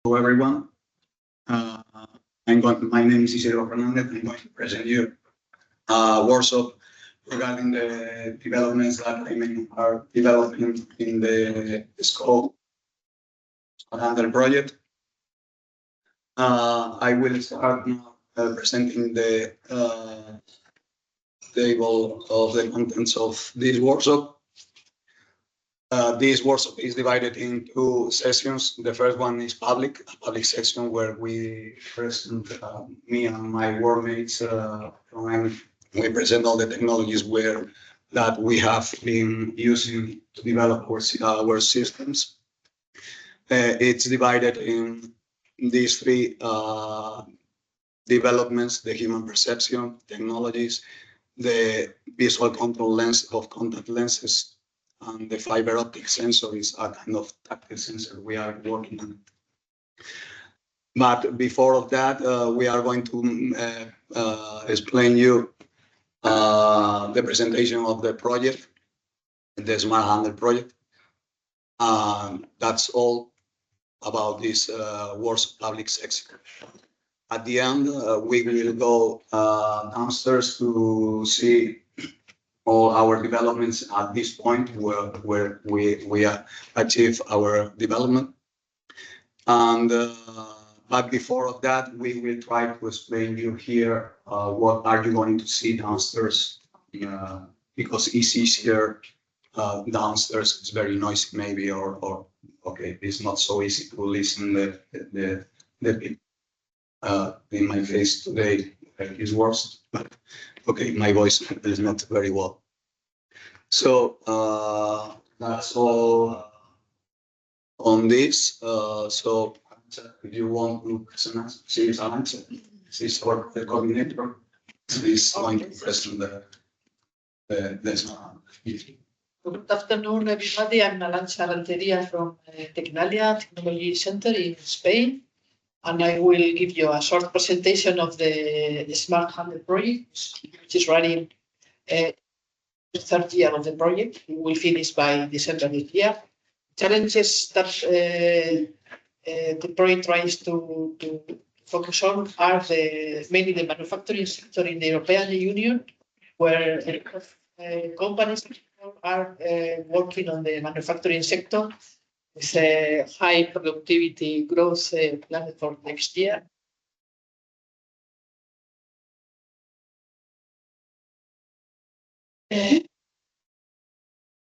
Hello, everyone. My name is Isidro Fernandez. I'm going to present you a workshop regarding the developments that AIMEN are developing in the scope SMARTHANDLE project. I will start now presenting the table of the contents of this workshop. This workshop is divided into sessions. The first one is a public session where we present, me and my workmates from AIMEN, we present all the technologies that we have been using to develop our systems. It's divided in these three developments: the human perception technologies, the visual control lens of contact lenses, and the fiber optic sensor is a kind of tactile sensor we are working on. But before of that, we are going to explain you the presentation of the project, the SMARTHANDLE project. That's all about this workshop public section. At the end, we will go downstairs to see all our developments at this point where we achieve our development. And but before of that, we will try to explain you here what are you going to see downstairs, because it's easier downstairs. It's very noisy, maybe, or okay, it's not so easy to listen the in my face today is worse, but okay, my voice is not very well. So that's all on this. So if you want to present, she's Alancha. She's the coordinator. She's going to present the SMARTHANDLE. Good afternoon, everybody. I'm Alancha Renteria from Tecnalia Technology Center in Spain, and I will give you a short presentation of the SMARTHANDLE project, which is running the third year of the project. We will finish by December this year. Challenges that the project tries to focus on are mainly the manufacturing sector in the European Union, where companies are working on the manufacturing sector with a high productivity growth planned for next year.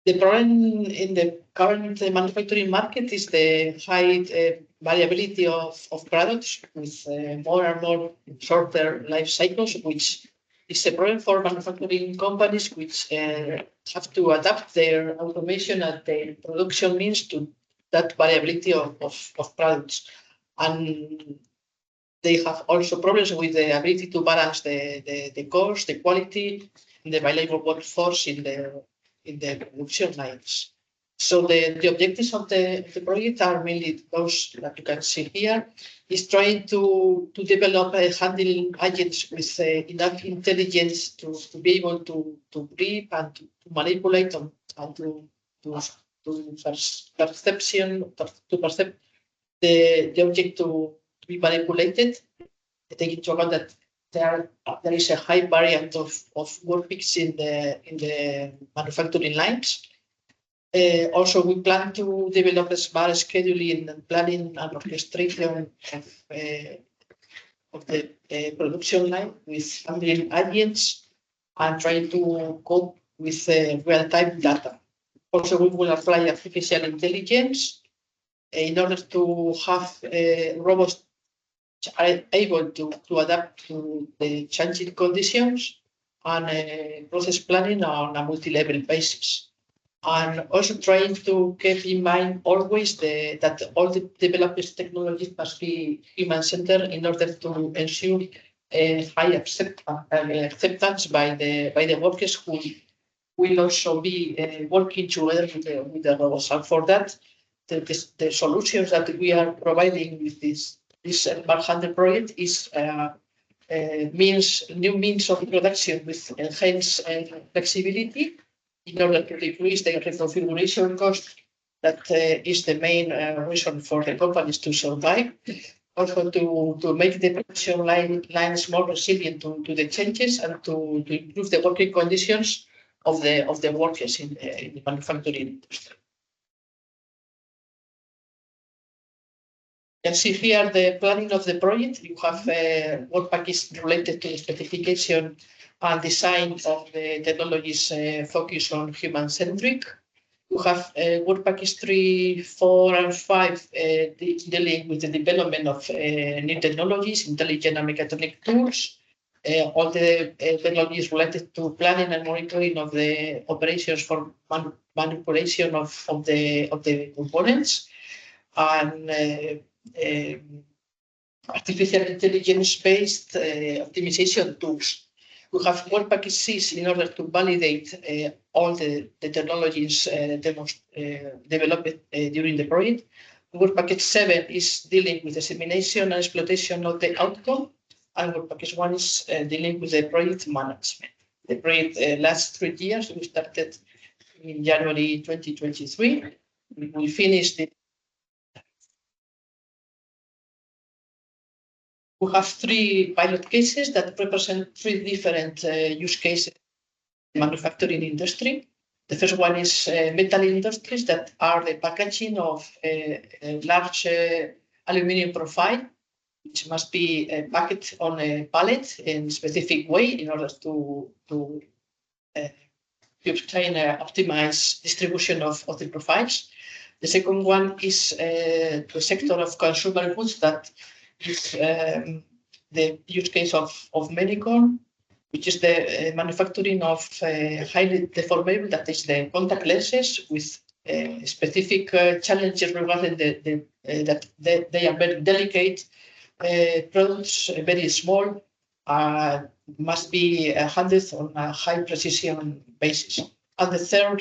The problem in the current manufacturing market is the high variability of products with more and more shorter life cycles, which is a problem for manufacturing companies which have to adapt their automation and their production means to that variability of products. And they have also problems with the ability to balance the cost, the quality, and the bilingual workforce in the production lines. So the objectives of the project are mainly those that you can see here, is trying to develop handling agents with enough intelligence to be able to grip and to manipulate and to perceive the object to be manipulated, taking into account that there is a high variant of workpiece in the manufacturing lines. Also, we plan to develop a smart scheduling and planning and orchestration of the production line with handling agents and trying to cope with real-time data. Also, we will apply artificial intelligence in order to have robots are able to adapt to the changing conditions and process planning on a multi-level basis. And also trying to keep in mind always that all the developed technologies must be human-centered in order to ensure high acceptance by the workers who will also be working together with the robots. And for that, the solutions that we are providing with this SMARTHANDLE project is new means of production with enhanced flexibility in order to decrease the reconfiguration cost that is the main reason for the companies to survive. Also to make the production lines more resilient to the changes and to improve the working conditions of the workers in the manufacturing industry. You can see here the planning of the project. You have work package related to the specification and design of the technologies focused on human-centric. You have work package 3, 4, and 5 dealing with the development of new technologies, intelligent and mechatronic tools, all the technologies related to planning and monitoring of the operations for manipulation of the components, and artificial intelligence-based optimization tools. We have work package 6 in order to validate all the technologies developed during the project. Work package 7 is dealing with the simulation and exploitation of the outcome, and work package 1 is dealing with the project management. The project lasts 3 years. We started in January 2023. We finished it. We have 3 pilot cases that represent 3 different use cases in the manufacturing industry. The first one is metal industries, that are the packaging of a large aluminum profile, which must be packed on a pallet in a specific way in order to obtain optimized distribution of the profiles. The second one is the sector of consumer goods, that is the use case of Medicon, which is the manufacturing of highly deformable, that is the contact lenses, with specific challenges regarding that they are very delicate products, very small, must be handled on a high precision basis. And the third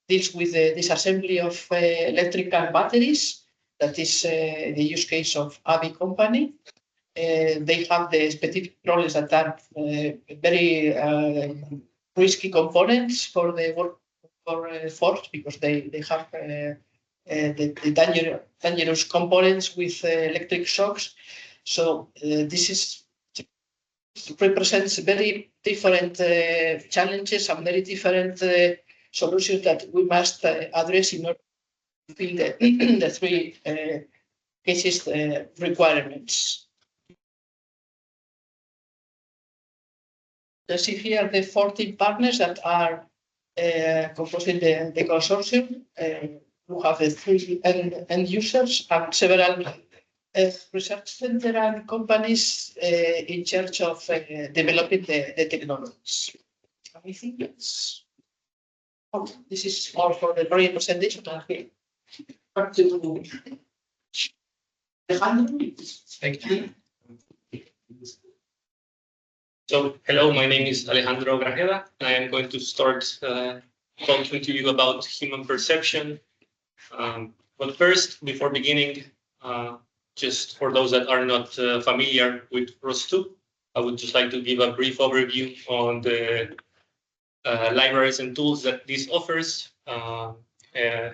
deals with the disassembly of electrical batteries. That is the use case of ABI company. They have the specific problems that are very risky components for the workforce, because they have the dangerous components with electric shocks. So this represents very different challenges and very different solutions that we must address in order to fill the 3 cases requirements. You see here the 14 partners that are composing the consortium. We have the 3 end users and several research centers and companies in charge of developing the technologies. Anything else? Oh, this is all for the very presentation. Back to Alejandro. Thank you. So, hello, my name is Alejandro Grajeda. I am going to start talking to you about human perception. But first, before beginning, just for those that are not familiar with ROS2, I would just like to give a brief overview on the libraries and tools that this offers.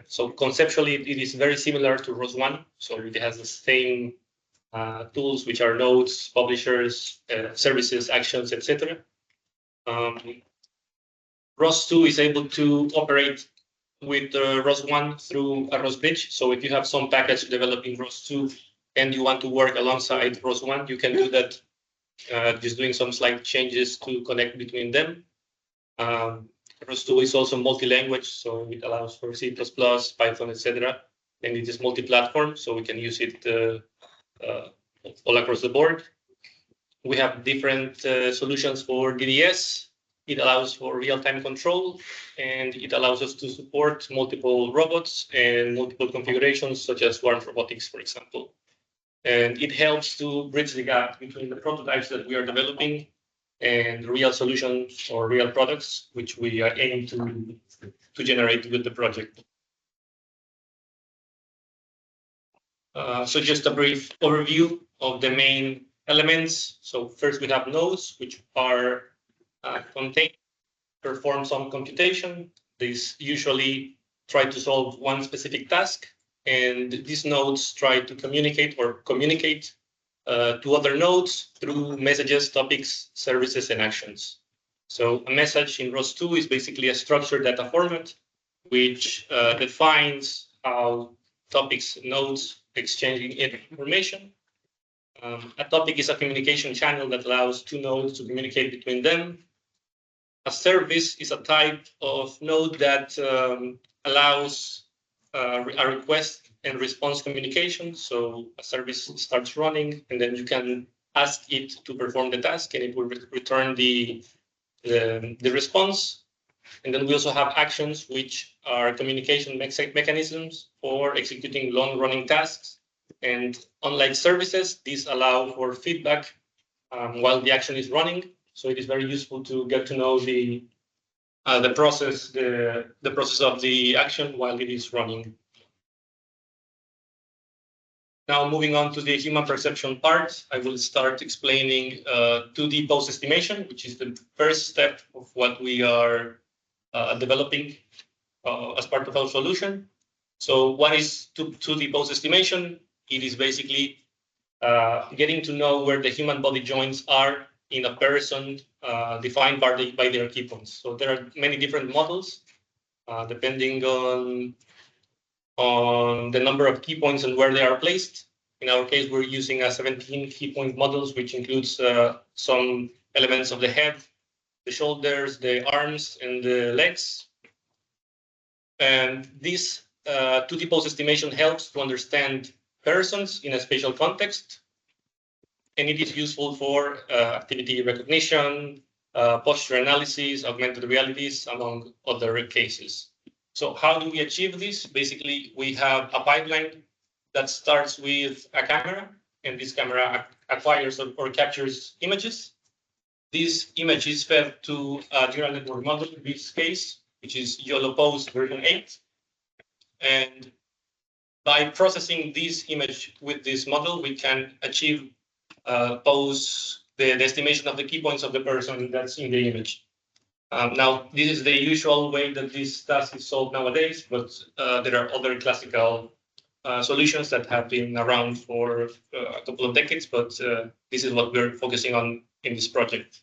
So conceptually, it is very similar to ROS1. So it has the same tools, which are nodes, publishers, services, actions, etc. ROS2 is able to operate with ROS1 through a ROS bridge. So if you have some package developed in ROS2 and you want to work alongside ROS1, you can do that just doing some slight changes to connect between them. ROS2 is also multi-language, so it allows for C++, Python, etc. And it is multi-platform, so we can use it all across the board. We have different solutions for DDS. It allows for real-time control, and it allows us to support multiple robots and multiple configurations, such as Swarm Robotics, for example. And it helps to bridge the gap between the prototypes that we are developing and real solutions or real products, which we are aiming to generate with the project. So just a brief overview of the main elements. So first we have nodes, which are contained, perform some computation. These usually try to solve one specific task, and these nodes try to communicate to other nodes through messages, topics, services, and actions. So a message in ROS2 is basically a structured data format which defines how topics nodes exchanging information. A topic is a communication channel that allows two nodes to communicate between them. A service is a type of node that allows a request and response communication. So a service starts running, and then you can ask it to perform the task, and it will return the response. And then we also have actions, which are communication mechanisms for executing long-running tasks. And unlike services, these allow for feedback while the action is running. So it is very useful to get to know the process of the action while it is running. Now, moving on to the human perception part, I will start explaining 2D pose estimation, which is the first step of what we are developing as part of our solution. So what is 2D pose estimation? It is basically getting to know where the human body joints are in a person defined by their key points. So there are many different models depending on the number of key points and where they are placed. In our case, we're using a 17 key point models, which includes some elements of the head, the shoulders, the arms, and the legs. And this 2D pose estimation helps to understand persons in a spatial context. And it is useful for activity recognition, posture analysis, augmented realities, among other cases. So how do we achieve this? Basically, we have a pipeline that starts with a camera, and this camera acquires or captures images. This image is fed to a neural network model, in this case, which is YOLO Pose version 8. And by processing this image with this model, we can achieve the estimation of the key points of the person that's in the image. Now, this is the usual way that this task is solved nowadays, but there are other classical solutions that have been around for a couple of decades, but this is what we're focusing on in this project.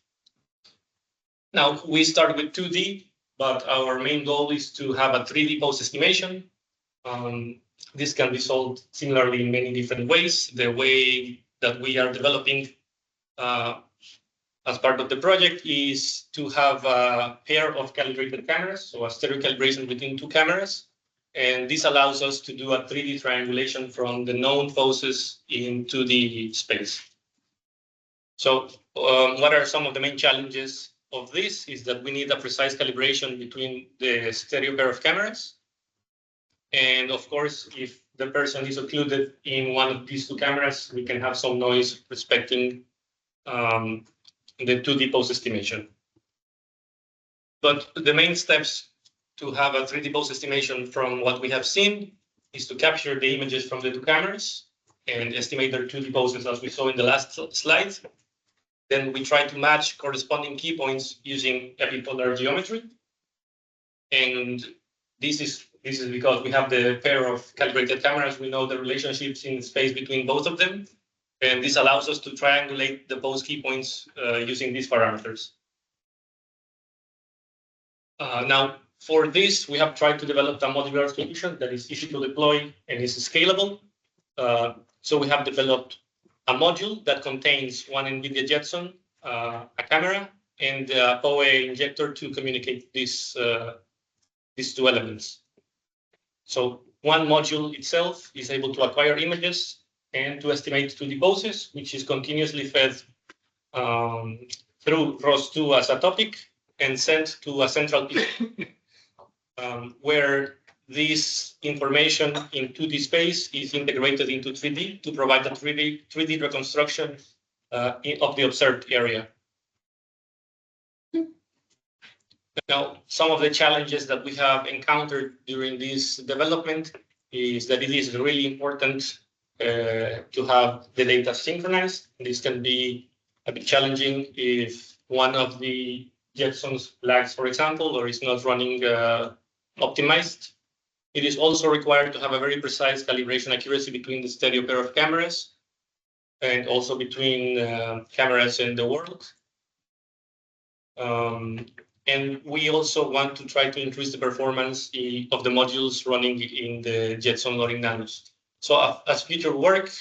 Now, we start with 2D, but our main goal is to have a 3D pose estimation. This can be solved similarly in many different ways. The way that we are developing as part of the project is to have a pair of calibrated cameras, so a stereo calibration between two cameras. And this allows us to do a 3D triangulation from the known poses in 2D space. So what are some of the main challenges of this? Is that we need a precise calibration between the stereo pair of cameras. And of course, if the person is occluded in one of these two cameras, we can have some noise respecting the 2D pose estimation. But the main steps to have a 3D pose estimation from what we have seen is to capture the images from the two cameras and estimate their 2D poses as we saw in the last slide. Then we try to match corresponding key points using epipolar geometry. And this is because we have the pair of calibrated cameras. We know the relationships in space between both of them. And this allows us to triangulate the pose key points using these parameters. Now, for this, we have tried to develop a modular solution that is easy to deploy and is scalable. So we have developed a module that contains one NVIDIA Jetson, a camera, and a POE injector to communicate these two elements. So one module itself is able to acquire images and to estimate 2D poses, which is continuously fed through ROS2 as a topic and sent to a central piece, where this information in 2D space is integrated into 3D to provide a 3D reconstruction of the observed area. Now, some of the challenges that we have encountered during this development is that it is really important to have the data synchronized. This can be a bit challenging if one of the Jetsons lags, for example, or is not running optimized. It is also required to have a very precise calibration accuracy between the stereo pair of cameras and also between cameras in the world. And we also want to try to increase the performance of the modules running in the Jetson loading nanos. So as future work,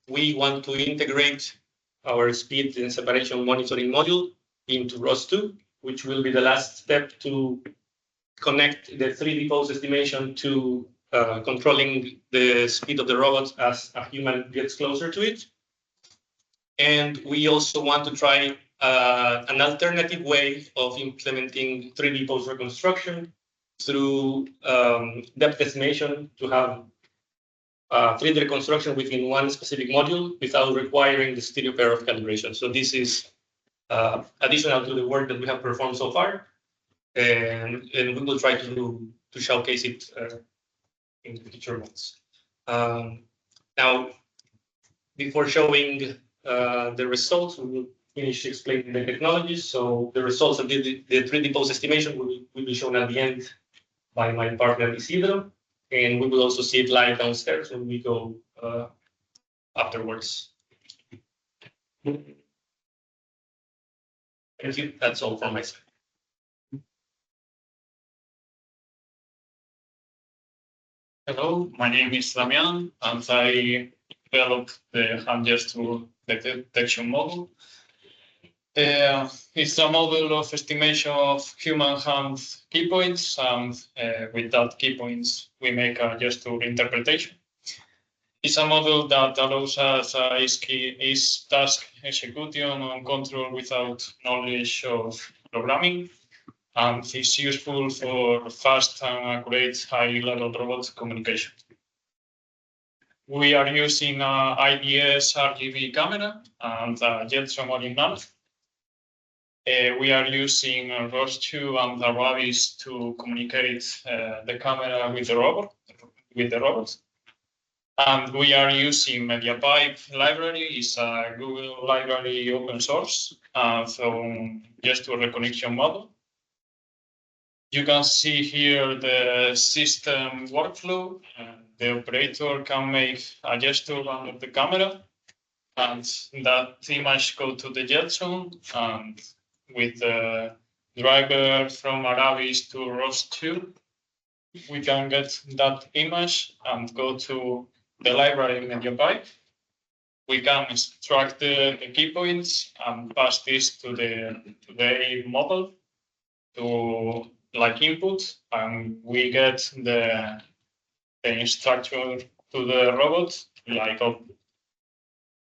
we want to integrate our speed and separation monitoring module into ROS2, which will be the last step to connect the 3D pose estimation to controlling the speed of the robot as a human gets closer to it. And we also want to try an alternative way of implementing 3D pose reconstruction through depth estimation to have 3D reconstruction within one specific module without requiring the stereo pair of calibration. So this is additional to the work that we have performed so far, and we will try to showcase it in the future months. Now, before showing the results, we will finish explaining the technologies. So the results of the 3D pose estimation will be shown at the end by my partner Isidro, and we will also see it live downstairs when we go afterwards. Thank you. That's all from my side. Hello, my name is Damian, and I developed the hand gesture detection model. It's a model of estimation of human hand key points, and with that key points, we make a gesture interpretation. It's a model that allows us is task execution and control without knowledge of programming, and is useful for fast and accurate high-level robot communication. We are using an IDS RGB camera and a Jetson loading nano. We are using ROS2 and the Ravis to communicate the camera with the robot. And we are using MediaPipe library. It's a Google library open source, so gesture recognition model. You can see here the system workflow. The operator can make a gesture under the camera, and that image go to the Jetson, and with the driver from Aravis to ROS2, we can get that image and go to the library MediaPipe. We can extract the key points and pass this to the model to like input, and we get the instruction to the robot like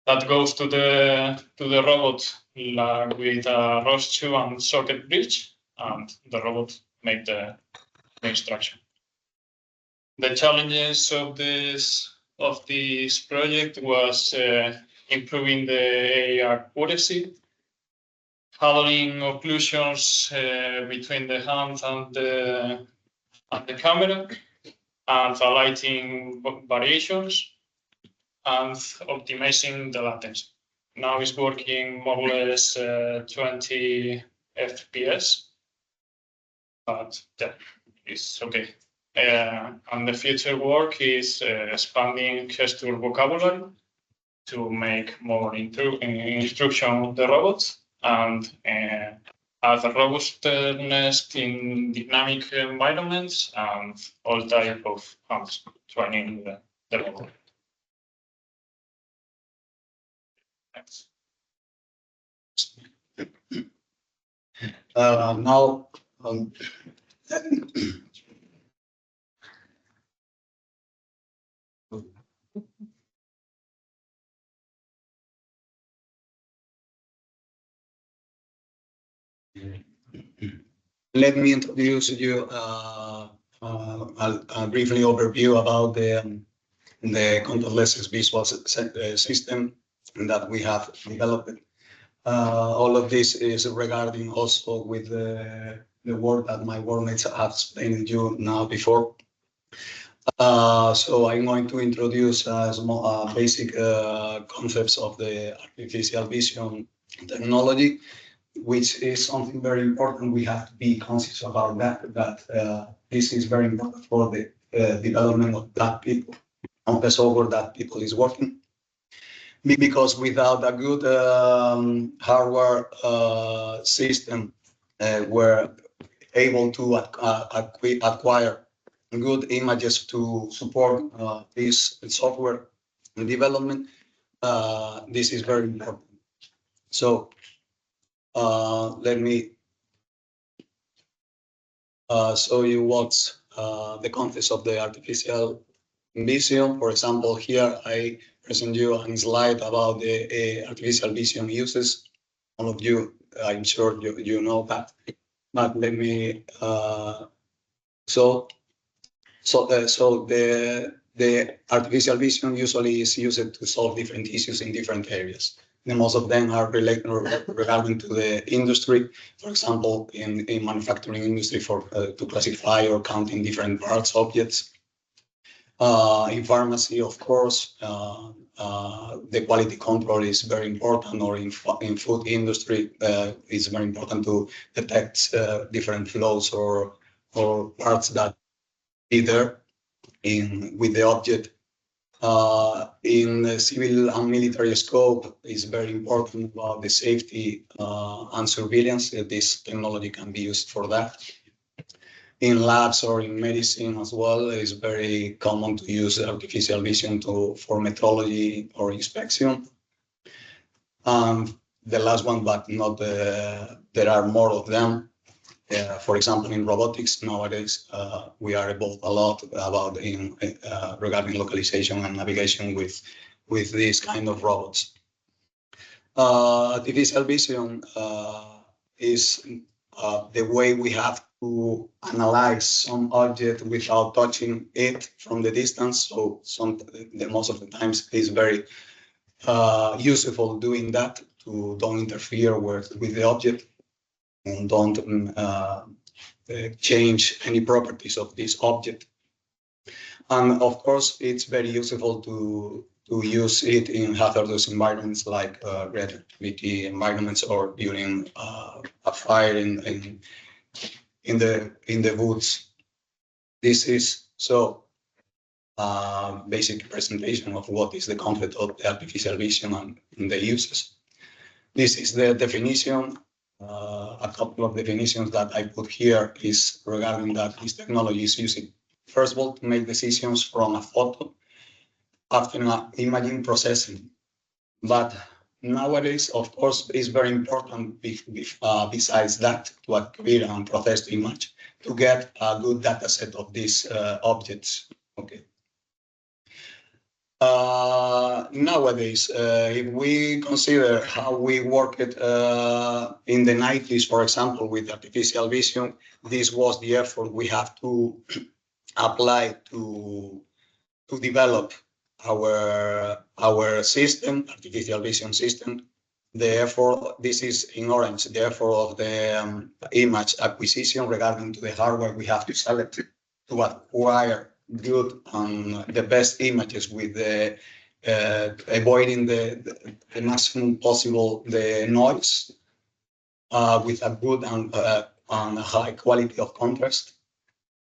that goes to the robot with a ROS2 and socket bridge, and the robot make the instruction. The challenges of this project was improving the accuracy, handling occlusions between the hand and the camera, and highlighting variations, and optimizing the latency. Now it's working more or less 20 FPS, but yeah, it's okay. And the future work is expanding gesture vocabulary to make more instruction of the robots, and add robustness in dynamic environments and all type of hands training the robot. Thanks. Now, let me introduce you a briefly overview about the contactless visual system that we have developed. All of this is regarding also with the work that my workmates have explained to you now before. So I'm going to introduce basic concepts of the artificial vision technology, which is something very important. We have to be conscious about that this is very important for the development of that people, of the software that people is working. Because without a good hardware system, we're able to acquire good images to support this software development. This is very important. So let me show you what's the context of the artificial vision. For example, here I present you a slide about the artificial vision uses. All of you, I'm sure you know that, but let me so the artificial vision usually is used to solve different issues in different areas. And most of them are related regarding to the industry. For example, in manufacturing industry to classify or counting different parts, objects. In pharmacy, of course, the quality control is very important, or in food industry, it's very important to detect different flows or parts that be there with the object. In the civil and military scope, is very important about the safety and surveillance. This technology can be used for that. In labs or in medicine as well, it's very common to use artificial vision for metrology or inspection. The last one, but not there are more of them. For example, in robotics nowadays, we are evolved a lot about regarding localization and navigation with these kind of robots. Artificial vision is the way we have to analyze some object without touching it from the distance. So most of the times is very useful doing that to don't interfere with the object and don't change any properties of this object. And of course, it's very useful to use it in hazardous environments like radioactivity environments, or during a fire in the woods. This is so basic presentation of what is the concept of the artificial vision and the uses. This is the definition. A couple of definitions that I put here is regarding that this technology is used, first of all, to make decisions from a photo after imaging processing. But nowadays, of course, it's very important besides that to acquire and process the image to get a good data set of these objects. Okay. Nowadays, if we consider how we worked in the 90s, for example, with artificial vision, this was the effort we have to apply to develop our system, artificial vision system. Therefore, this is in orange, therefore of the image acquisition regarding to the hardware we have to select to acquire good and the best images with the avoiding the maximum possible the noise with a good and high quality of contrast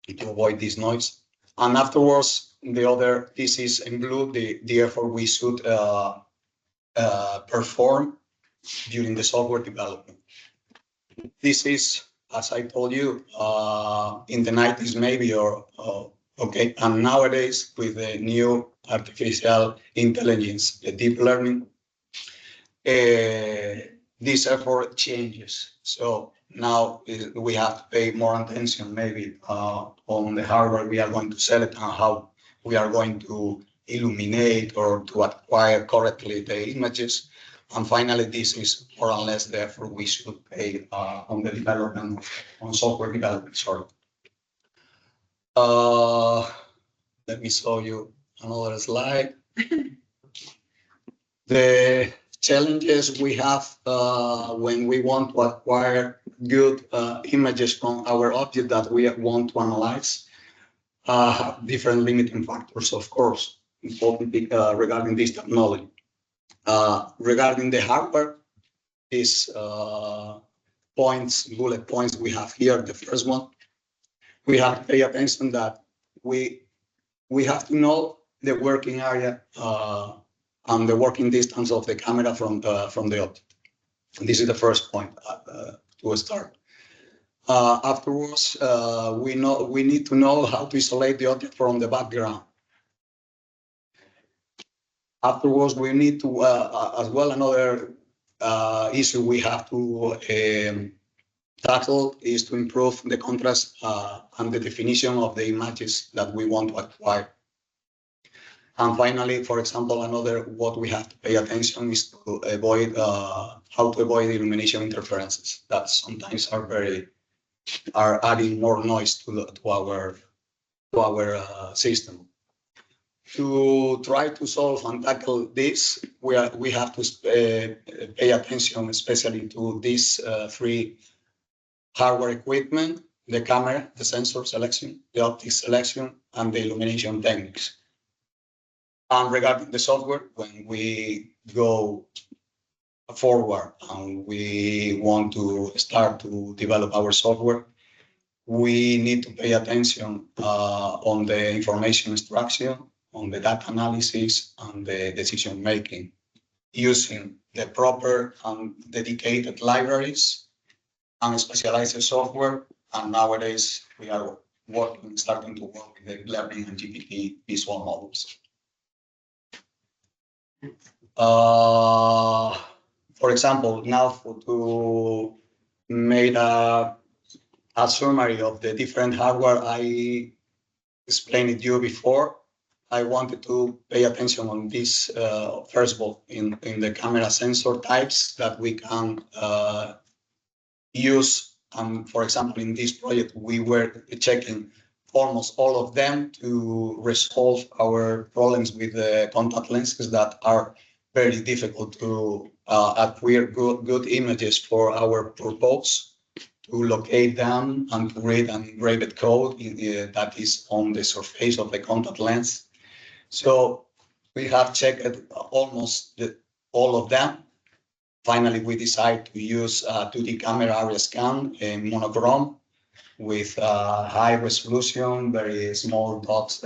to avoid this noise. And afterwards, this is in blue, the effort we should perform during the software development. This is, as I told you, in the 90s maybe, okay, and nowadays with the new artificial intelligence, the deep learning, this effort changes. So now we have to pay more attention maybe on the hardware we are going to select and how we are going to illuminate or to acquire correctly the images. And finally, this is more or less the effort we should pay on the development, on software development, sorry. Let me show you another slide. The challenges we have when we want to acquire good images from our object that we want to analyze have different limiting factors, of course, important regarding this technology. Regarding the hardware, these bullet points we have here, the first one, we have to pay attention that we have to know the working area and the working distance of the camera from the object. And this is the first point to start. Afterwards, we need to know how to isolate the object from the background. Afterwards, we need to as well another issue we have to tackle is to improve the contrast and the definition of the images that we want to acquire. And finally, for example, another what we have to pay attention is to avoid how to avoid illumination interferences that sometimes are adding more noise to our system. To try to solve and tackle this, we have to pay attention especially to these three hardware equipment: the camera, the sensor selection, the optics selection, and the illumination techniques. And regarding the software, when we go forward and we want to start to develop our software, we need to pay attention on the information extraction, on the data analysis, and the decision making, using the proper and dedicated libraries and specialized software. And nowadays we are starting to work with the learning and GPT visual models. For example, now to make a summary of the different hardware I explained it to you before, I wanted to pay attention on this first of all in the camera sensor types that we can use. For example, in this project, we were checking almost all of them to resolve our problems with the contact lenses that are very difficult to acquire good images for our purpose, to locate them and to read an engraved code that is on the surface of the contact lens. So we have checked almost all of them. Finally, we decide to use a 2D camera area scan in monochrome with high resolution, very small dots,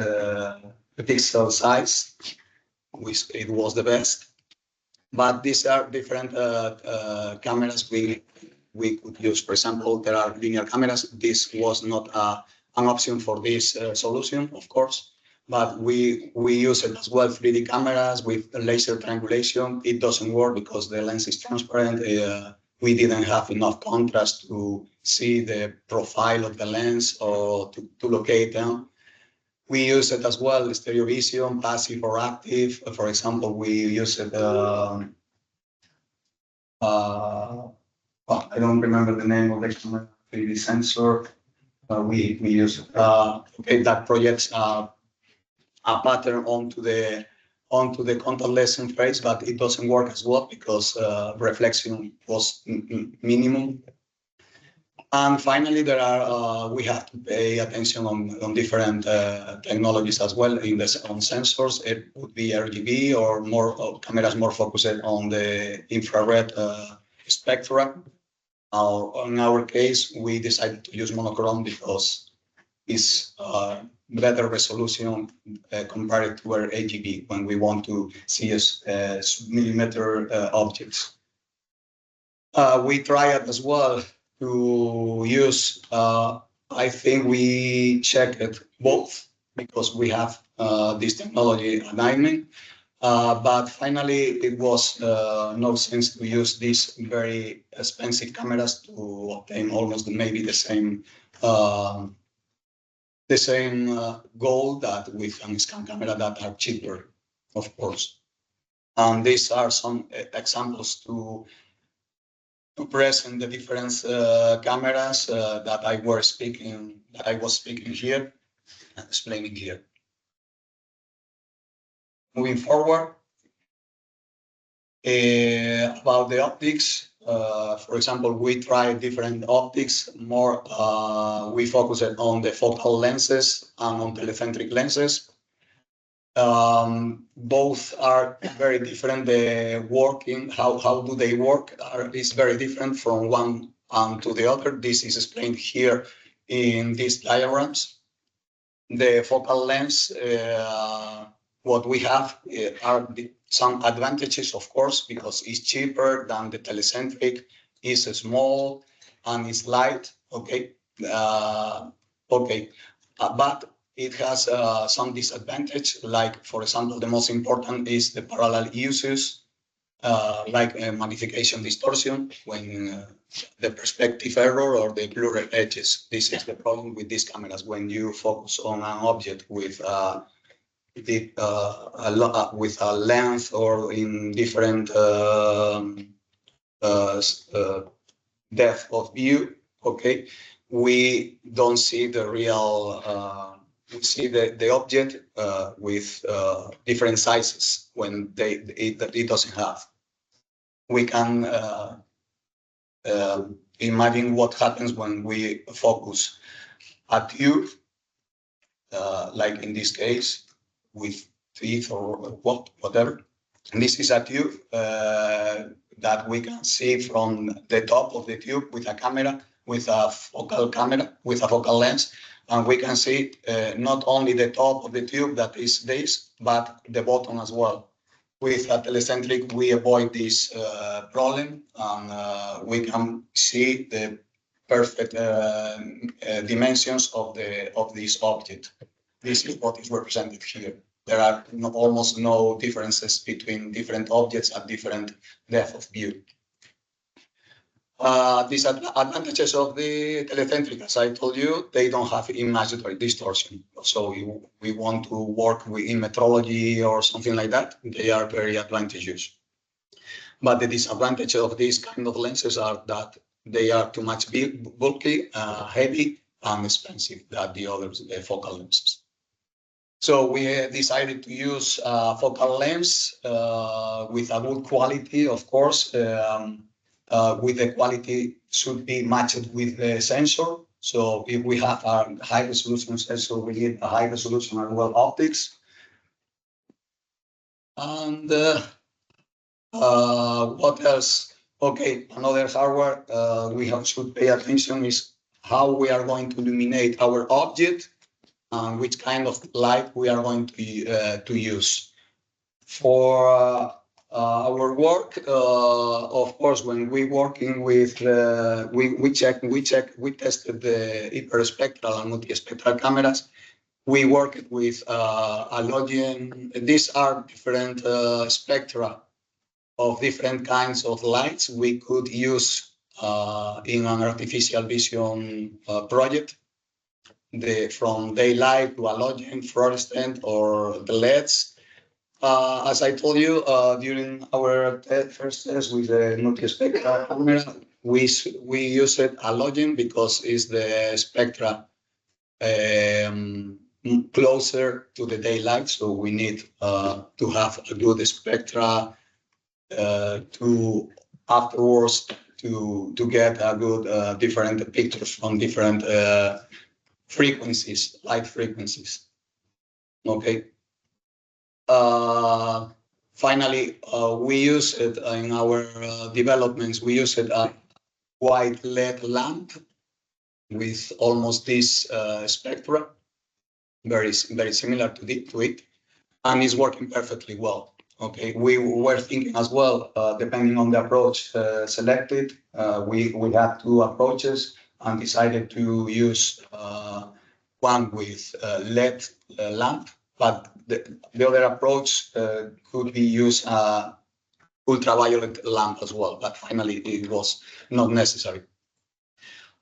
pixel size, which it was the best. But these are different cameras we could use. For example, there are linear cameras. This was not an option for this solution, of course, but we use it as well. 3D cameras with laser triangulation. It doesn't work because the lens is transparent. We didn't have enough contrast to see the profile of the lens or to locate them. We use it as well, stereo vision, passive or active. For example, we use it, well, I don't remember the name of the camera, 3D sensor. We use it. Okay, that projects a pattern onto the contact lens interface, but it doesn't work as well because reflection was minimum. And finally, there are we have to pay attention on different technologies as well on sensors. It would be RGB or more cameras more focused on the infrared spectra. In our case, we decided to use monochrome because it's better resolution compared to our AGB when we want to see millimeter objects. We tried as well to use, I think we checked both because we have this technology at AIMEN, but finally it was no sense to use these very expensive cameras to obtain almost maybe the same goal that with an scan camera that are cheaper, of course. And these are some examples to present the different cameras that I was speaking here and explaining here. Moving forward, about the optics, for example, we tried different optics. More, we focused on the focal lenses and on telecentric lenses. Both are very different. The working, how do they work, is very different from one to the other. This is explained here in these diagrams. The focal length, what we have are some advantages, of course, because it's cheaper than the telecentric, it's small and it's light. Okay, but it has some disadvantage. Like, for example, the most important is the parallel uses, like magnification distortion when the perspective error or the blurred edges. This is the problem with these cameras when you focus on an object with with a length or in different depth of view. Okay, we don't see the real. We see the object with different sizes when it doesn't have. We can imagine what happens when we focus a tube, like in this case, with teeth or whatever. And this is a tube that we can see from the top of the tube with a camera, with a focal lens. And we can see not only the top of the tube, that is this, but the bottom as well. With a telecentric, we avoid this problem, and we can see the perfect dimensions of this object. This is what is represented here. There are almost no differences between different objects at different depth of view. These advantages of the telecentric, as I told you, they don't have imaginary distortion. So we want to work in metrology or something like that, they are very advantageous. But the disadvantage of these kind of lenses are that they are too much bulky, heavy, and expensive than the other focal lenses. So we decided to use a focal lens with a good quality, of course. With the quality should be matched with the sensor. So if we have a high resolution sensor, we need a high resolution as well optics. And what else? Okay, another hardware we should pay attention is how we are going to illuminate our object and which kind of light we are going to use. For our work, of course, when we working with, we tested the hyperspectral and multispectral cameras. We worked with halogen. These are different spectra of different kinds of lights we could use in an artificial vision project. From daylight to halogen, fluorescent, or the LEDs. As I told you, during our first test with the multispectral camera, we used halogen because it's the spectra closer to the daylight. So we need to have a good spectra to afterwards to get a good different pictures from different frequencies, light frequencies. Okay. Finally, we use it in our developments. We use it a white LED lamp with almost this spectra, very similar to it, and it's working perfectly well. Okay, we were thinking as well, depending on the approach selected, we had two approaches and decided to use one with LED lamp, but the other approach could be used ultraviolet lamp as well, but finally it was not necessary.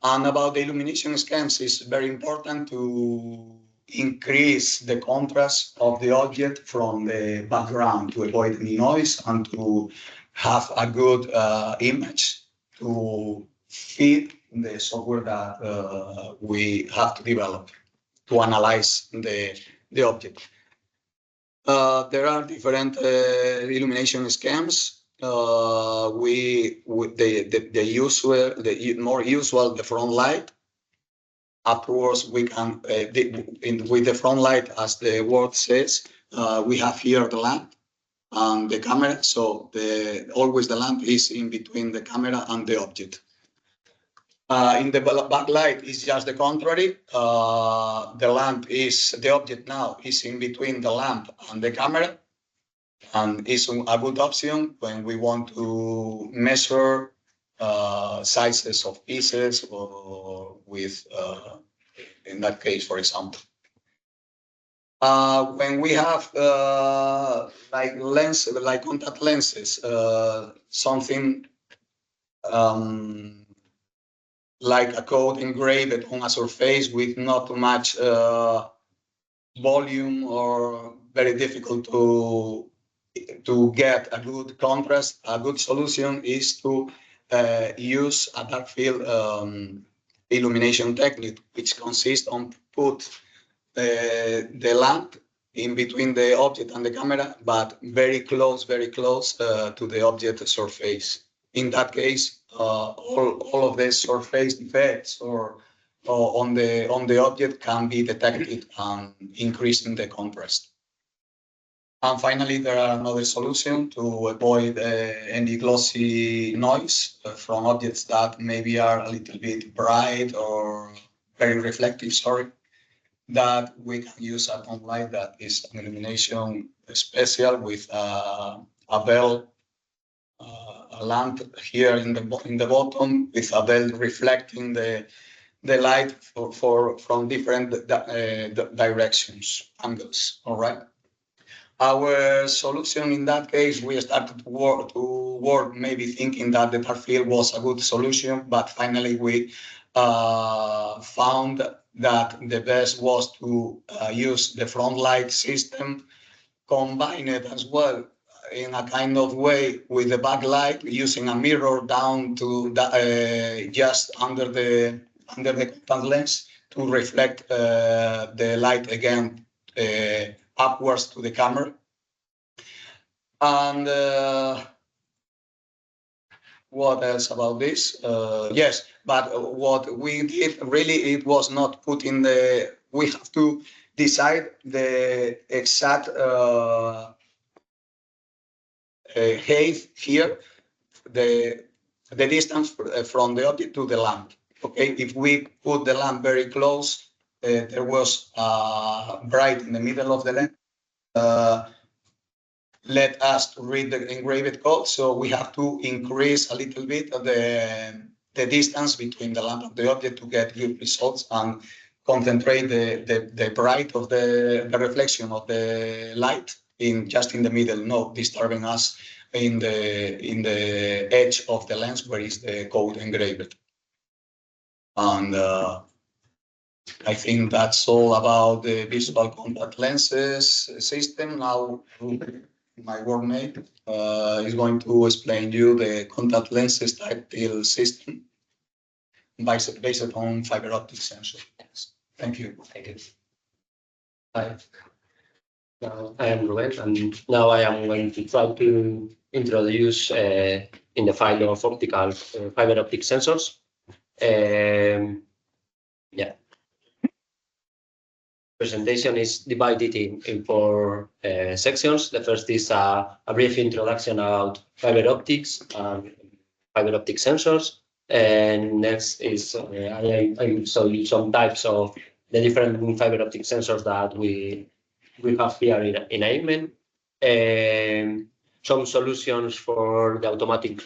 And about the illumination schemes, it's very important to increase the contrast of the object from the background to avoid any noise and to have a good image to fit the software that we have to develop to analyze the object. There are different illumination schemes. The more usual, the front light. Afterwards, we can, with the front light, as the word says, we have here the lamp and the camera. So always the lamp is in between the camera and the object. In the backlight is just the contrary. The lamp is, the object now is in between the lamp and the camera, and is a good option when we want to measure sizes of pieces, or with, in that case, for example. When we have like contact lenses, something like a code engraved on a surface with not too much volume, or very difficult to get a good contrast, a good solution is to use a dark field illumination technique, which consists on put the lamp in between the object and the camera, but very close to the object surface. In that case, all of the surface defects or on the object can be detected, and increasing the contrast. And finally, there are another solution to avoid any glossy noise from objects that maybe are a little bit bright or very reflective, that we can use a tone light that is an illumination special with a bell, a lamp here in the bottom, with a bell reflecting the light from different directions, angles. All right. Our solution in that case, we started to work maybe thinking that the dark field was a good solution, but finally we found that the best was to use the front light system, combine it as well in a kind of way with the backlight, using a mirror down to just under the contact lens to reflect the light again upwards to the camera. And what else about this? Yes, but what we did really, it was not put in the, we have to decide the exact height here, the distance from the object to the lamp. Okay, if we put the lamp very close, there was bright in the middle of the lens. Let us read the engraved code, so we have to increase a little bit the distance between the lamp and the object to get good results, and concentrate the bright of the reflection of the light just in the middle, not disturbing us in the edge of the lens where is the code engraved. And I think that's all about the visual contact lenses system. Now my workmate is going to explain you the contact lenses tactile system based on fiber optic sensor. Thank you. Thank you. Hi. Now I am Ruben, and now I am going to try to introduce in the file of optical fiber optic sensors. Yeah. Presentation is divided in four sections. The first is a brief introduction about fiber optics and fiber optic sensors. And next is I will show you some types of the different fiber optic sensors that we have here in AIMEN. Some solutions for the automatic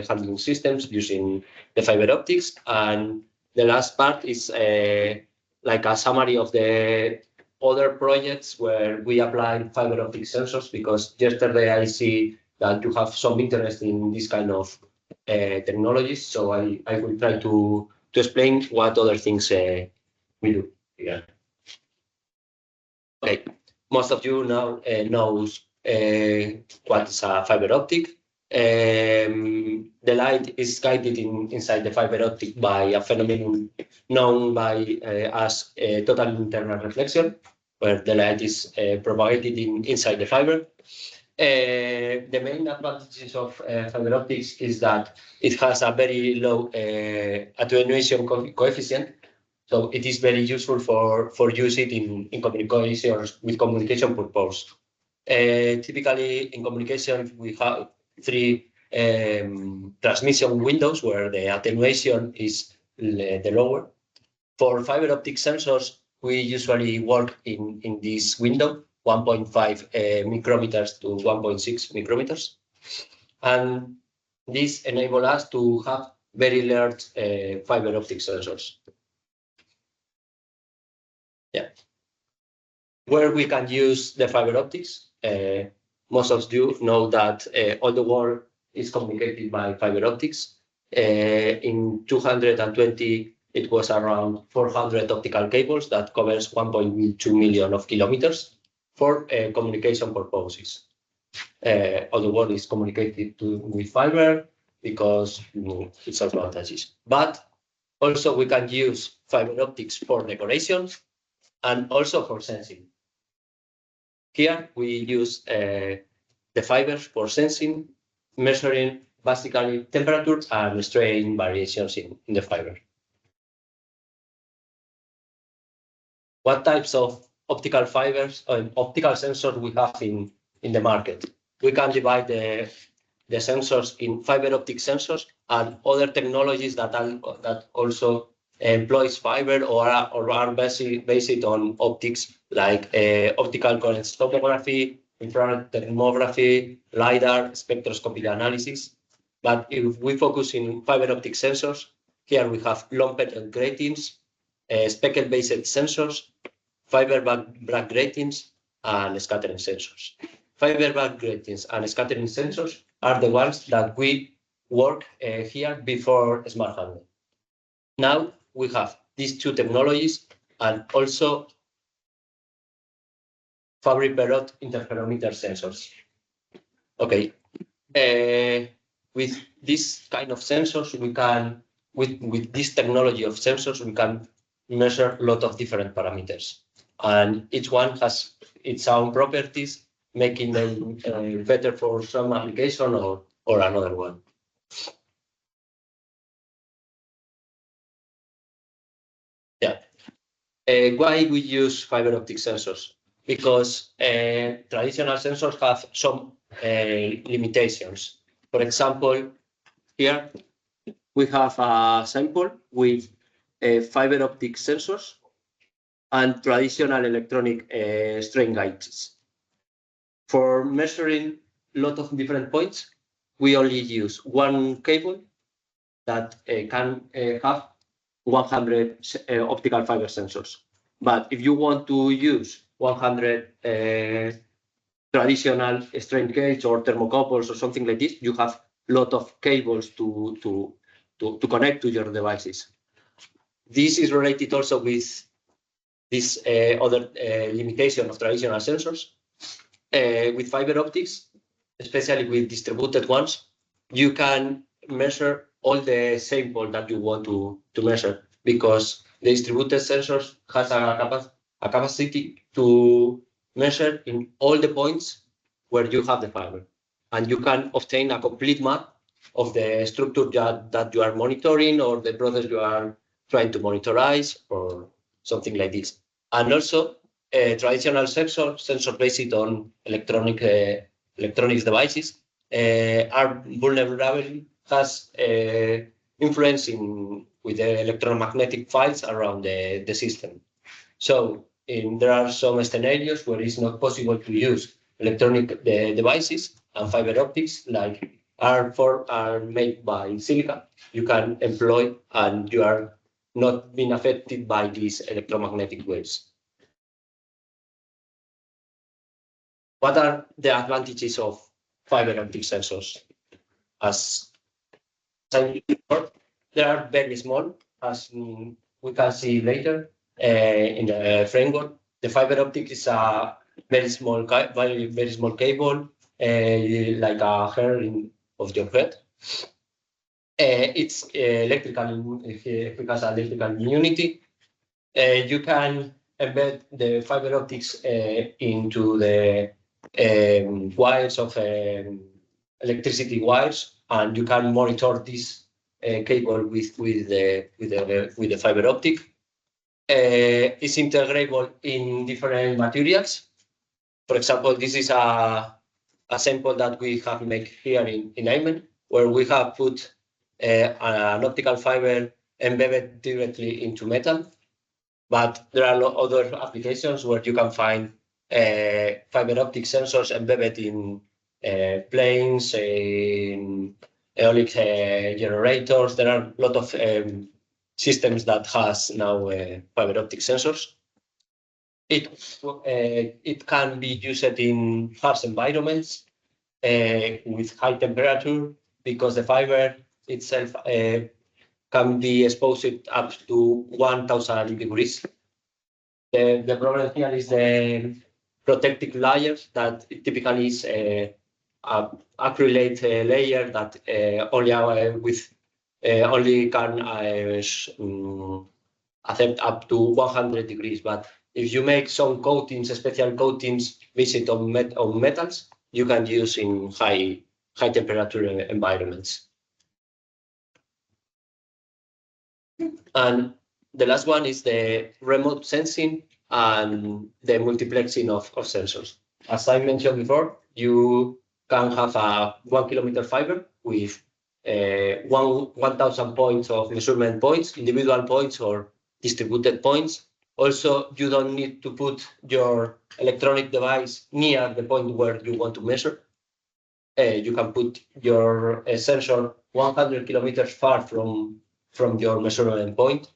handling systems using the fiber optics. And the last part is like a summary of the other projects where we apply fiber optic sensors, because yesterday I see that you have some interest in this kind of technologies. So I will try to explain what other things we do here. Okay, most of you now knows what is a fiber optic. The light is guided inside the fiber optic by a phenomenon known by as total internal reflection, where the light is propagated inside the fiber. The main advantages of fiber optics is that it has a very low attenuation coefficient, so it is very useful for using in communications with communication purpose. Typically, in communication, we have three transmission windows where the attenuation is the lower. For fiber optic sensors, we usually work in this window, 1.5 micrometers to 1.6 micrometers. And this enables us to have very large fiber optic sensors. Yeah. Where we can use the fiber optics, most of you know that all the world is communicated by fiber optics. In 220, it was around 400 optical cables that covers 1.2 million of kilometers for communication purposes. All the world is communicated with fiber because its advantages. But also we can use fiber optics for decoration and also for sensing. Here we use the fibers for sensing, measuring basically temperature and strain variations in the fiber. What types of optical fibers and optical sensors we have in the market? We can divide the sensors in fiber optic sensors and other technologies that also employs fiber or are based on optics, like optical current tomography, infrared thermography, LiDAR, spectroscopic analysis. But if we focus in fiber optic sensors, here we have long petal gratings, speckle-based sensors, fiber back gratings, and scattering sensors. Fiber back gratings and scattering sensors are the ones that we work here before SMARTHANDLE. Now we have these two technologies and also Fabry-Perot interferometer sensors. Okay, with this kind of sensors, we can, with this technology of sensors, we can measure a lot of different parameters. And each one has its own properties, making them better for some application or another one. Yeah. Why we use fiber optic sensors? Because traditional sensors have some limitations. For example, here we have a sample with fiber optic sensors and traditional electronic strain gauges. For measuring a lot of different points, we only use one cable that can have 100 optical fiber sensors. But if you want to use 100 traditional strain gauge or thermocouples or something like this, you have a lot of cables to connect to your devices. This is related also with this other limitation of traditional sensors. With fiber optics, especially with distributed ones, you can measure all the sample that you want to measure, because the distributed sensors has a capacity to measure in all the points where you have the fiber, and you can obtain a complete map of the structure that you are monitoring or the process you are trying to monitorize or something like this. And also traditional sensor based on electronics devices are vulnerable, has influence with the electromagnetic fields around the system. So there are some scenarios where it's not possible to use electronic devices, and fiber optics like are made by silica. You can employ and you are not being affected by these electromagnetic waves. What are the advantages of fiber optic sensors? As I said before, they are very small, as we can see later in the framework. The fiber optic is a very small cable, like a hair of your head. It's electrical, it has electrical immunity. You can embed the fiber optics into the wires of electricity wires, and you can monitor this cable with the fiber optic. It's integrable in different materials. For example, this is a sample that we have made here in AIMEN, where we have put an optical fiber embedded directly into metal. But there are other applications where you can find fiber optic sensors embedded in planes, in aeolic generators. There are a lot of systems that has now fiber optic sensors. It can be used in harsh environments with high temperature, because the fiber itself can be exposed up to 1,000 degrees. The problem here is the protective layer that typically is an acrylate layer that only can accept up to 100 degrees. But if you make some coatings, special coatings based on metals, you can use in high temperature environments. And the last one is the remote sensing and the multiplexing of sensors. As I mentioned before, you can have a 1 kilometer fiber with 1,000 points of measurement points, individual points or distributed points. Also, you don't need to put your electronic device near the point where you want to measure. You can put your sensor 100 kilometers far from your measurement point,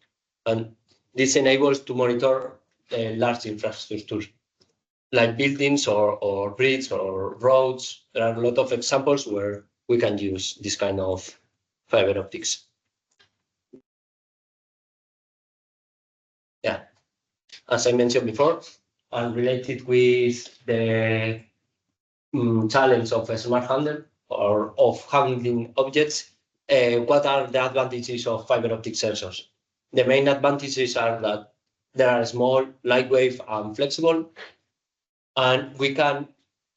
and this enables to monitor large infrastructures like buildings or bridges or roads. There are a lot of examples where we can use this kind of fiber optics. Yeah, as I mentioned before, and related with the challenge of smart handle or of handling objects, what are the advantages of fiber optic sensors? The main advantages are that they are small, lightweight, and flexible, and we can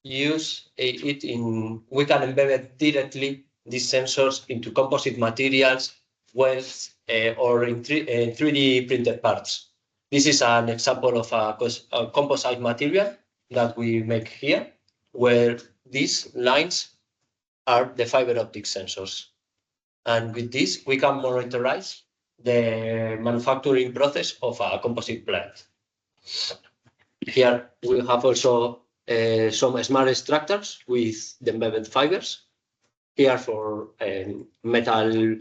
use we can embed directly these sensors into composite materials, welds, or in 3D printed parts. This is an example of a composite material that we make here, where these lines are the fiber optic sensors. And with this, we can monitorize the manufacturing process of a composite plant. Here we have also some smart structures with the embedded fibers. Here for a metal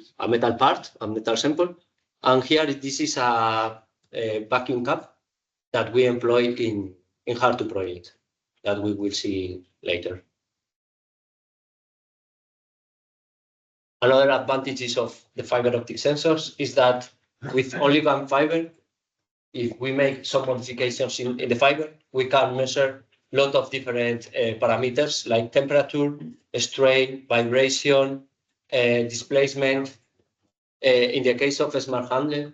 part, a metal sample. And here this is a vacuum cap that we employ in hard-to project that we will see later. Another advantages of the fiber optic sensors is that with only one fiber, if we make some modifications in the fiber, we can measure a lot of different parameters like temperature, strain, vibration, displacement. In the case of smart handling,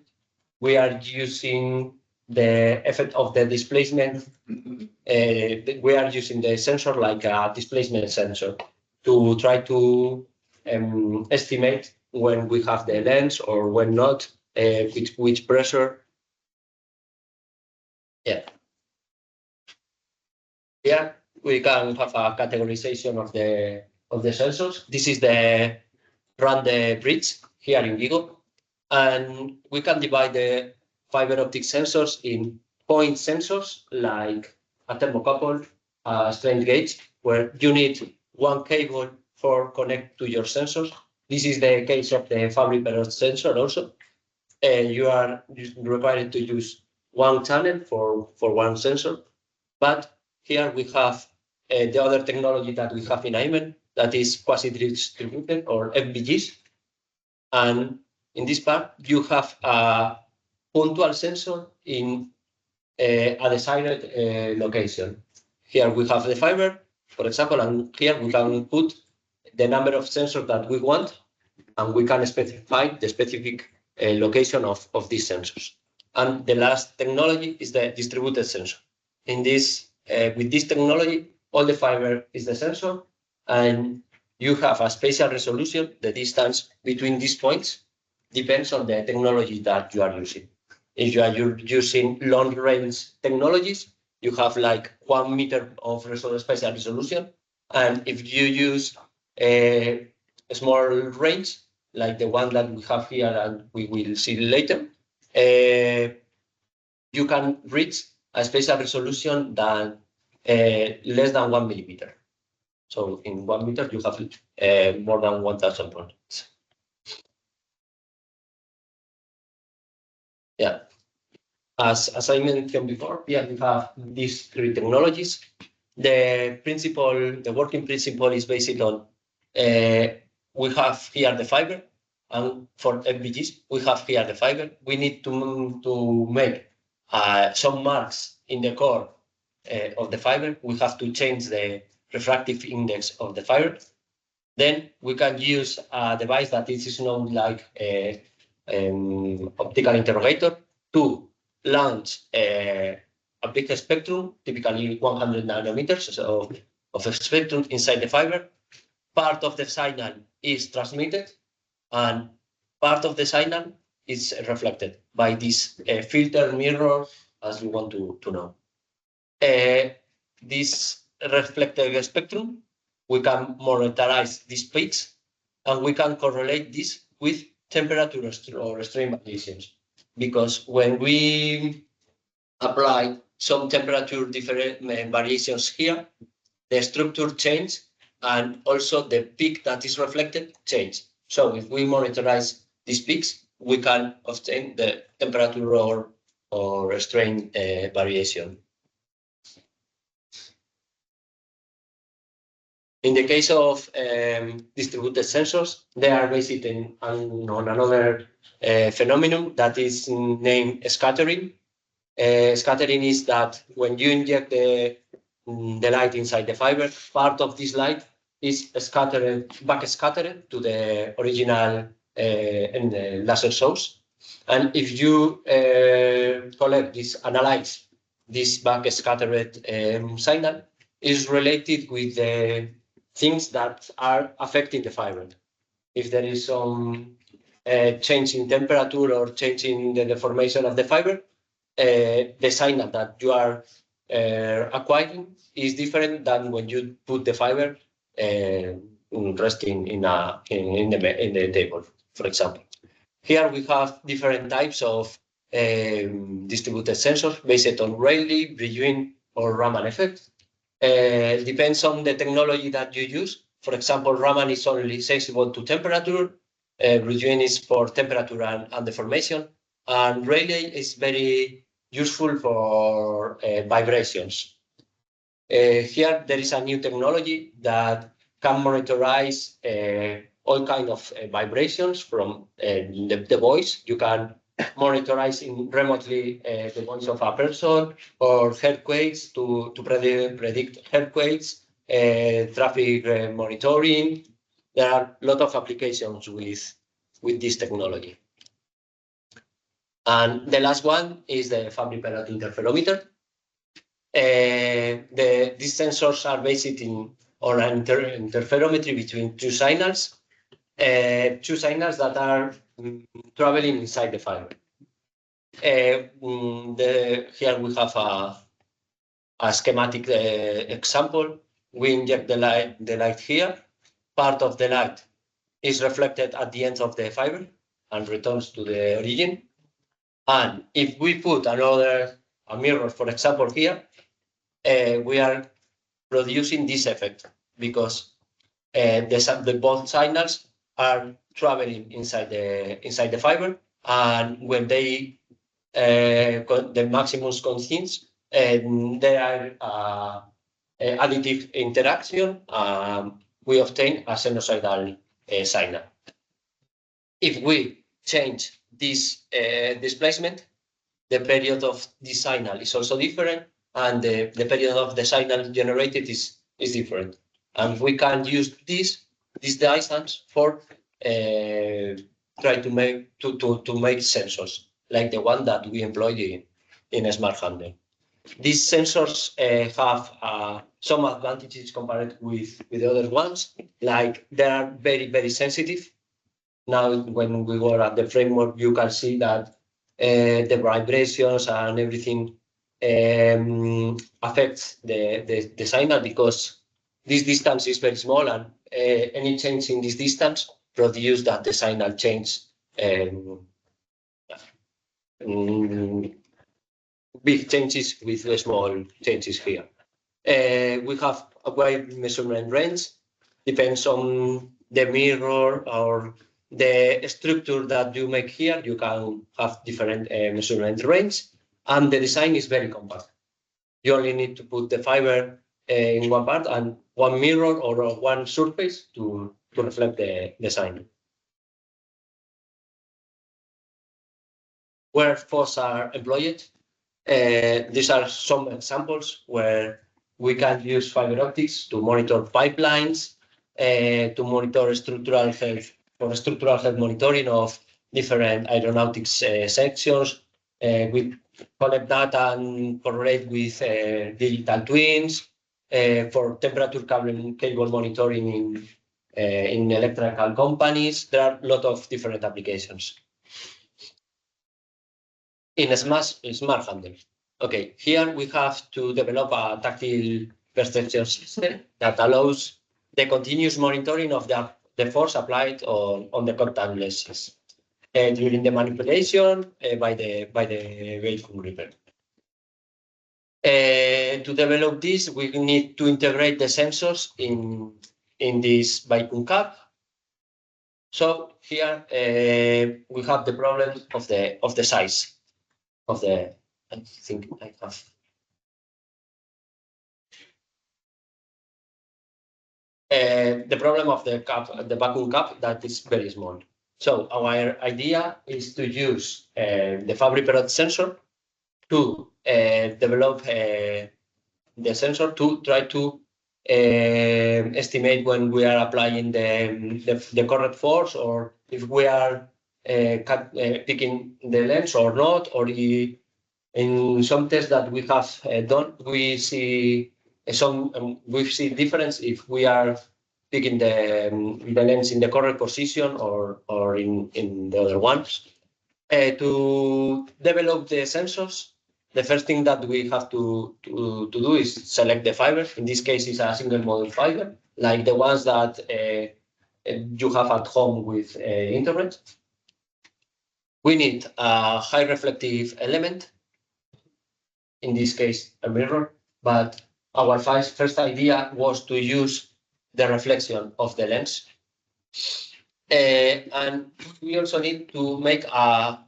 we are using the effect of the displacement. We are using the sensor like a displacement sensor to try to estimate when we have the lens or when not, with which pressure. Yeah. Here we can have a categorization of the sensors. This is the run the bridge here in Vigo, and we can divide the fiber optic sensors in point sensors like a thermocouple, a strain gauge, where you need one cable for connect to your sensors. This is the case of the fabric period sensor also. You are required to use one channel for one sensor. But here we have the other technology that we have in AIMEN, that is quasi-distributed or FBGs. And in this part, you have a punctual sensor in a desired location. Here we have the fiber, for example, and here we can put the number of sensors that we want, and we can specify the specific location of these sensors. And the last technology is the distributed sensor. In this, with this technology, all the fiber is the sensor, and you have a spatial resolution. The distance between these points depends on the technology that you are using. If you are using long-range technologies, you have like 1 meter of spatial resolution. And if you use a small range, like the one that we have here and we will see later, you can reach a spatial resolution than less than 1 millimeter. So in 1 meter, you have more than 1,000 points. Yeah. As I mentioned before, yeah, we have these three technologies. The working principle is based on, we have here the fiber, and for FPGs, we have here the fiber. We need to make some marks in the core of the fiber. We have to change the refractive index of the fiber. Then we can use a device that is known like optical interrogator to launch a big spectrum, typically 100 nanometers of a spectrum inside the fiber. Part of the signal is transmitted, and part of the signal is reflected by this filter mirror, as you want to know. This reflected spectrum, we can monitorize these peaks, and we can correlate this with temperature or strain variations. Because when we apply some temperature different variations here, the structure changes, and also the peak that is reflected change. So if we monitorize these peaks, we can obtain the temperature or strain variation. In the case of distributed sensors, they are based on another phenomenon that is named scattering. Scattering is that when you inject the light inside the fiber, part of this light is back-scattered to the original laser source. And if you analyze this back-scattered signal, is related with the things that are affecting the fiber. If there is some change in temperature or change in the deformation of the fiber, the signal that you are acquiring is different than when you put the fiber resting in the table, for example. Here we have different types of distributed sensors based on Rayleigh, Bridgewin, or Raman effect. Depends on the technology that you use. For example, Raman is only sensible to temperature. Bridgewin is for temperature and deformation. And Rayleigh is very useful for vibrations. Here there is a new technology that can monitorize all kinds of vibrations from the voice. You can monitorize remotely the voice of a person, or earthquakes to predict earthquakes, traffic monitoring. There are a lot of applications with this technology. And the last one is the fabric pellet interferometer. These sensors are based on an interferometry between two signals that are traveling inside the fiber. Here we have a schematic example. We inject the light here. Part of the light is reflected at the end of the fiber and returns to the origin. And if we put a mirror, for example, here, we are producing this effect because both signals are traveling inside the fiber, and when the maximum constraints, there are additive interaction. We obtain a sinusoidal signal. If we change this displacement, the period of this signal is also different, and the period of the signal generated is different. And we can use this distance for try to make sensors like the one that we employed in SMARTHANDLE. These sensors have some advantages compared with the other ones, like they are very, very sensitive. Now, when we were at the framework, you can see that the vibrations and everything affects the signal, because this distance is very small, and any change in this distance produce that the signal change big changes with small changes here. We have a wide measurement range, depends on the mirror or the structure that you make here. You can have different measurement range, and the design is very compact. You only need to put the fiber in one part and one mirror or one surface to reflect the design. Where FOSS are employed, these are some examples where we can use fiber optics to monitor pipelines, to monitor structural health, for structural health monitoring of different aeronautics sections. We collect data and correlate with digital twins, for temperature cable monitoring in electrical companies. There are a lot of different applications. In smart handle. Okay, here we have to develop a tactile perception system that allows the continuous monitoring of the force applied on the contact lenses during the manipulation by the vacuum gripper. To develop this, we need to integrate the sensors in this vacuum cap. So here we have the problem of the size of the. I think I have. The problem of the cap, the vacuum cap, that is very small. So our idea is to use the Fabry-Perot sensor to develop the sensor to try to estimate when we are applying the correct force, or if we are picking the lens or not, or in some tests that we have done, we see difference if we are picking the lens in the correct position or in the other ones. To develop the sensors, the first thing that we have to do is select the fiber. In this case, it's a single model fiber, like the ones that you have at home with internet. We need a high reflective element, in this case, a mirror, but our first idea was to use the reflection of the lens. And we also need to make a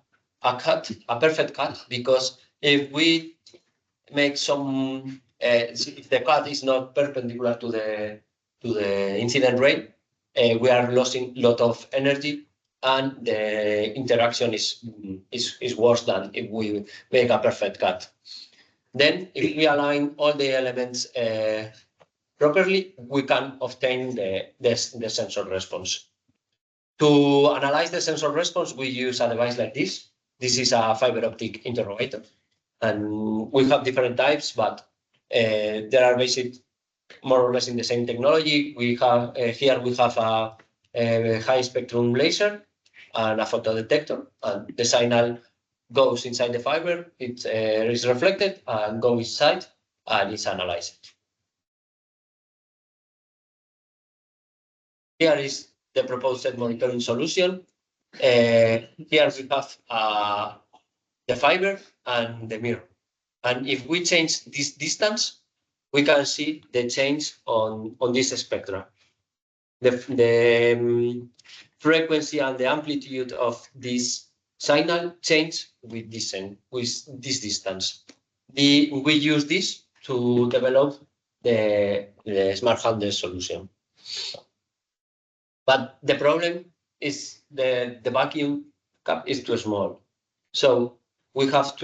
perfect cut, because if we make some, if the cut is not perpendicular to the incident ray, we are losing a lot of energy, and the interaction is worse than if we make a perfect cut. Then, if we align all the elements properly, we can obtain the sensor response. To analyze the sensor response, we use a device like this. This is a fiber optic interrogator, and we have different types, but they are based more or less in the same technology. We have here we have a high spectrum laser and a photodetector, and the signal goes inside the fiber. It is reflected and goes inside and is analyzed. Here is the proposed monitoring solution. Here we have the fiber and the mirror. And if we change this distance, we can see the change on this spectra. The frequency and the amplitude of this signal change with this distance. We use this to develop the smart handle solution. But the problem is the vacuum cap is too small. So we have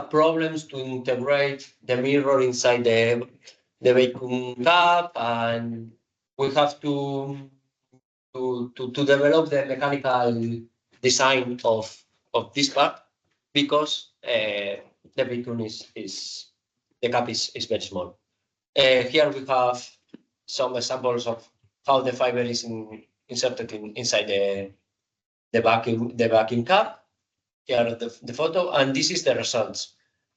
problems to integrate the mirror inside the vacuum cap, and we have to develop the mechanical design of this part, because the vacuum the cap is very small. Here we have some examples of how the fiber is inserted inside the vacuum cap. Here the photo, and this is the results.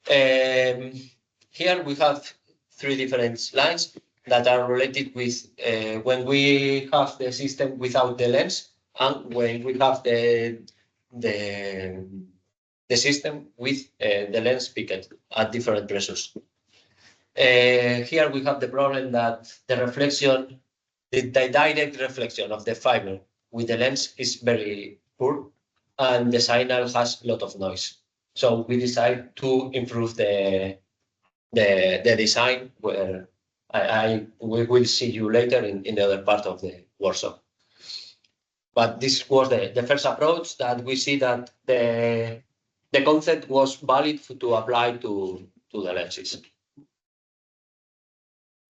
Here we have 3 different lines. that are related with when we have the system without the lens and when we have the system with the lens picked at different pressures. Here we have the problem that the reflection, the direct reflection of the fiber with the lens is very poor, and the signal has a lot of noise. So we decide to improve the design, where we will see you later in the other part of the workshop. But this was the first approach that we see that the concept was valid to apply to the lenses.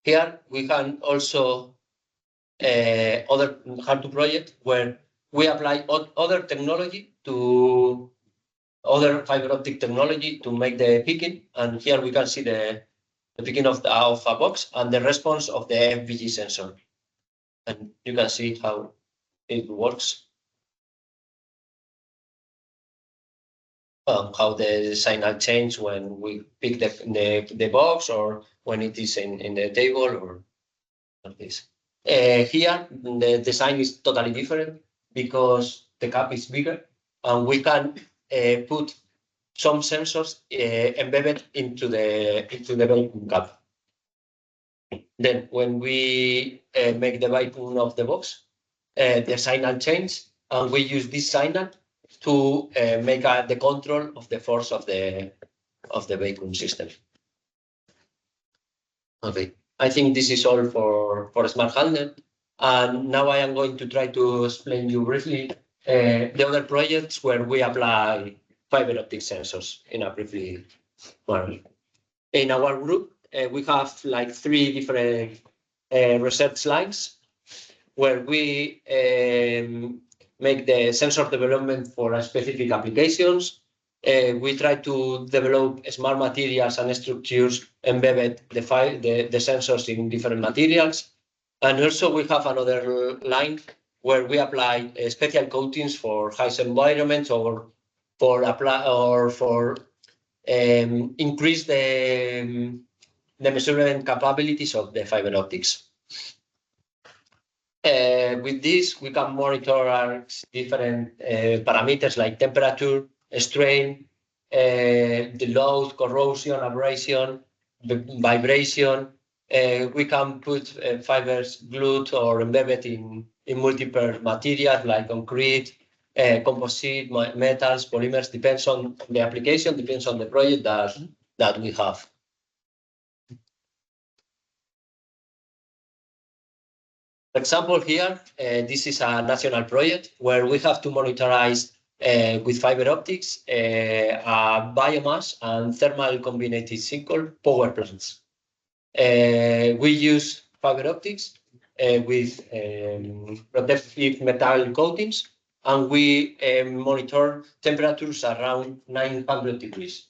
Here we can also other hard-to project where we apply other technology to other fiber optic technology to make the picking, and here we can see the picking of a box and the response of the FVG sensor, and you can see how it works. How the signal change when we pick the box or when it is in the table or like this. Here, the design is totally different because the cap is bigger and we can put some sensors embedded into the vacuum cap. Then when we make the vacuum of the box, the signal change, and we use this signal to make the control of the force of the vacuum system. Okay, I think this is all for SMARTHANDLE, and now I am going to try to explain you briefly the other projects where we apply fiber optic sensors in a briefly manner. In our group, we have like 3 different research lines where we make the sensor development for specific applications. We try to develop smart materials and structures, embed the sensors in different materials. And also we have another line where we apply special coatings for harsh environments or for increase the measurement capabilities of the fiber optics. With this, we can monitor our different parameters like temperature, strain, the load, corrosion, abrasion, vibration. We can put fibers glued or embedded in multiple materials like concrete, composite, metals, polymers. Depends on the application, depends on the project that we have. For example, here, this is a national project where we have to monitorize with fiber optics biomass and thermal combined cycle power plants. We use fiber optics with protective metal coatings, and we monitor temperatures around 900 degrees,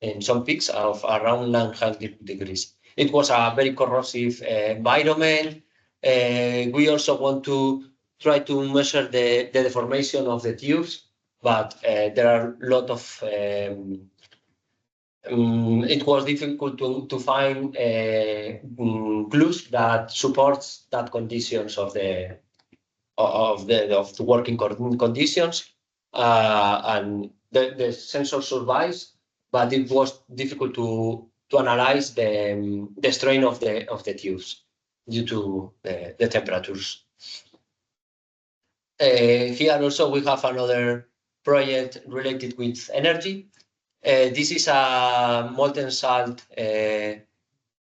and some peaks of around 900 degrees. It was a very corrosive environment. We also want to try to measure the deformation of the tubes, but there are a lot of it was difficult to find clues that supports that conditions of the working conditions, and the sensor survives, but it was difficult to analyze the strain of the tubes due to the temperatures. Here also we have another project related with energy. This is a molten salt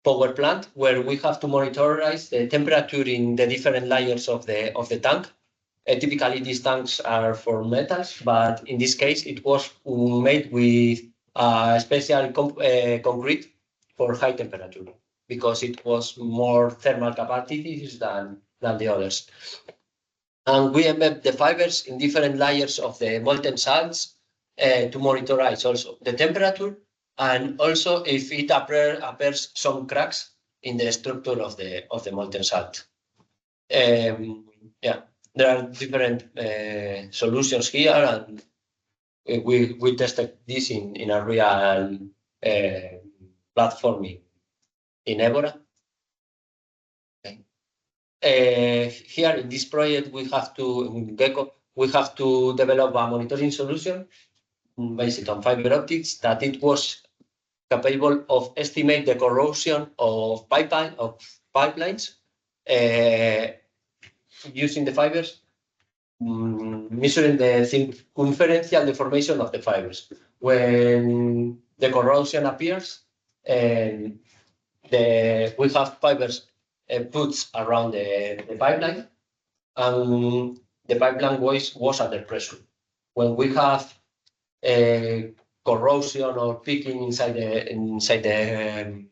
power plant where we have to monitorize the temperature in the different layers of the tank. Typically, these tanks are for metals, but in this case, it was made with special concrete for high temperature because it was more thermal capacities than the others. And we embed the fibers in different layers of the molten salts to monitorize also the temperature, and also if it appears some cracks in the structure of the molten salt. Yeah, there are different solutions here, and we tested this in a real platform in Évora. Here in this project, we have to, in Gecko, we have to develop a monitoring solution based on fiber optics that it was capable of estimate the corrosion of pipelines using the fibers, measuring the circumferential deformation of the fibers. When the corrosion appears, we have fibers put around the pipeline, and the pipeline was under pressure. When we have corrosion or peaking inside the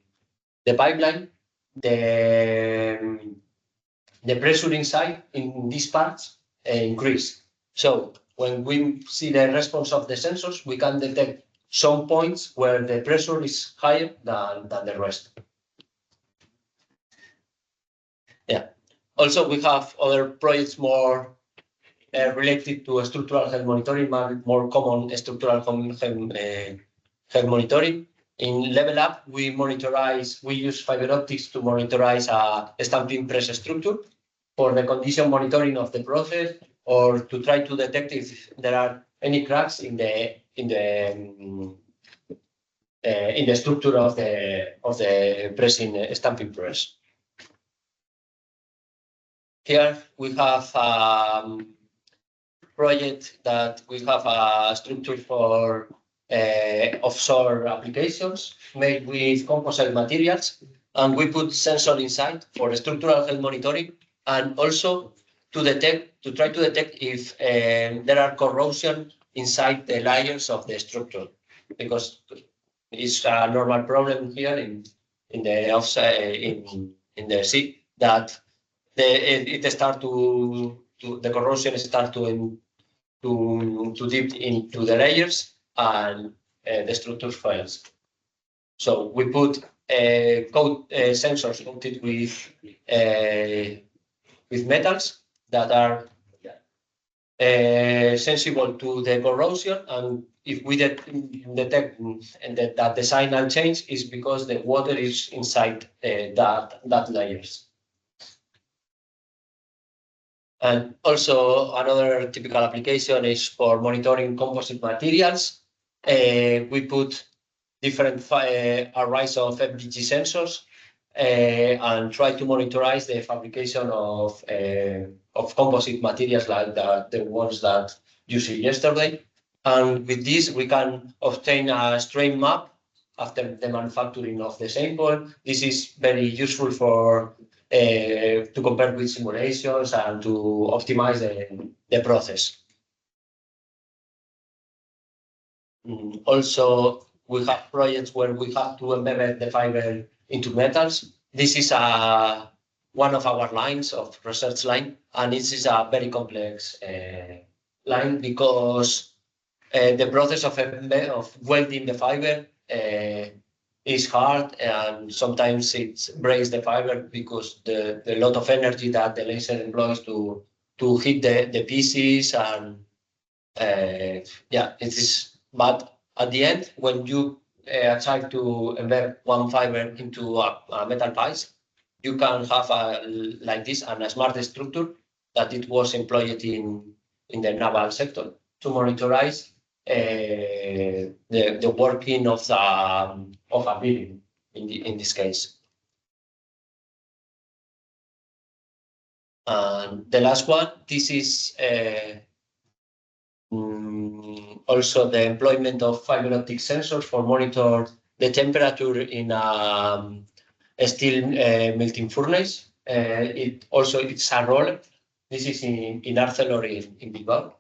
pipeline, the pressure inside in these parts increase. So when we see the response of the sensors, we can detect some points where the pressure is higher than the rest. Yeah. Also, we have other projects more related to structural health monitoring, more common structural health monitoring. In Level Up, we use fiber optics to monitorize a stamping press structure for the condition monitoring of the process, or to try to detect if there are any cracks in the structure of the pressing stamping press. Here we have a project that we have a structure for offshore applications made with composite materials, and we put sensor inside for structural health monitoring, and also to try to detect if there are corrosion inside the layers of the structure, because it's a normal problem here in the offside in the sea that the corrosion start to dip into the layers, and the structure fails. So we put sensors coated with metals that are sensible to the corrosion, and if we detect that the signal change is because the water is inside that layers. And also another typical application is for monitoring composite materials. We put different arrays of FDG sensors and try to monitorize the fabrication of composite materials like the ones that you see yesterday. And with this, we can obtain a strain map after the manufacturing of the sample. This is very useful for to compare with simulations and to optimize the process. Also, we have projects where we have to embed the fiber into metals. This is one of our lines of research line, and this is a very complex line because the process of welding the fiber is hard, and sometimes it breaks the fiber because the lot of energy that the laser employs to hit the pieces, and yeah, it is. But at the end, when you try to embed one fiber into a metal piece, you can have like this and a smart structure that it was employed in the naval sector to monitorize the working of a building in this case. And the last one, this is also the employment of fiber optic sensors for monitor the temperature in a steel melting furnace. It's a roller. This is in Arcelor in Bilbao.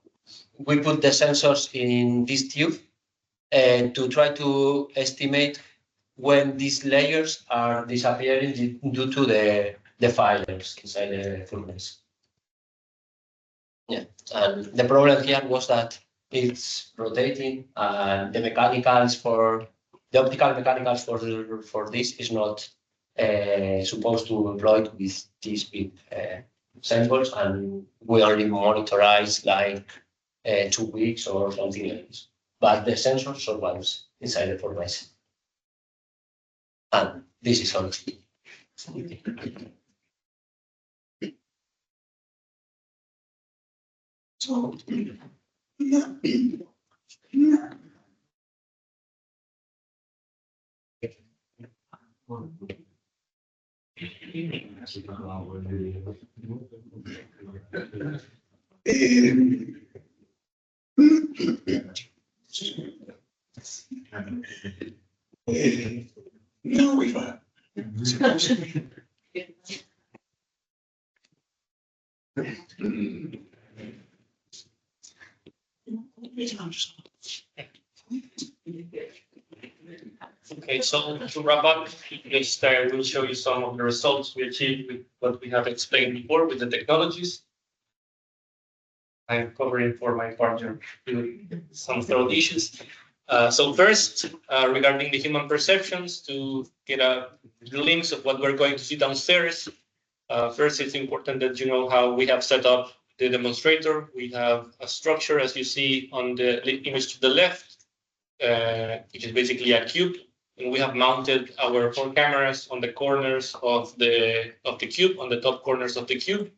We put the sensors in this tube to try to estimate when these layers are disappearing due to the fires inside the furnace. Yeah, and the problem here was that it's rotating, and the optical mechanicals for this is not supposed to employ with these big samples, and we only monitorize like 2 weeks or something else. But the sensor survives inside the furnace. And this is all. So, now we have. Okay, so to wrap up, next I will show you some of the results we achieved with what we have explained before with the technologies. I'm covering for my partner some throat issues. So first, regarding the human perceptions, to get a glimpse of what we're going to see downstairs. First, it's important that you know how we have set up the demonstrator. We have a structure, as you see on the image to the left, which is basically a cube. And we have mounted our 4 cameras on the corners of the cube, on the top corners of the cube.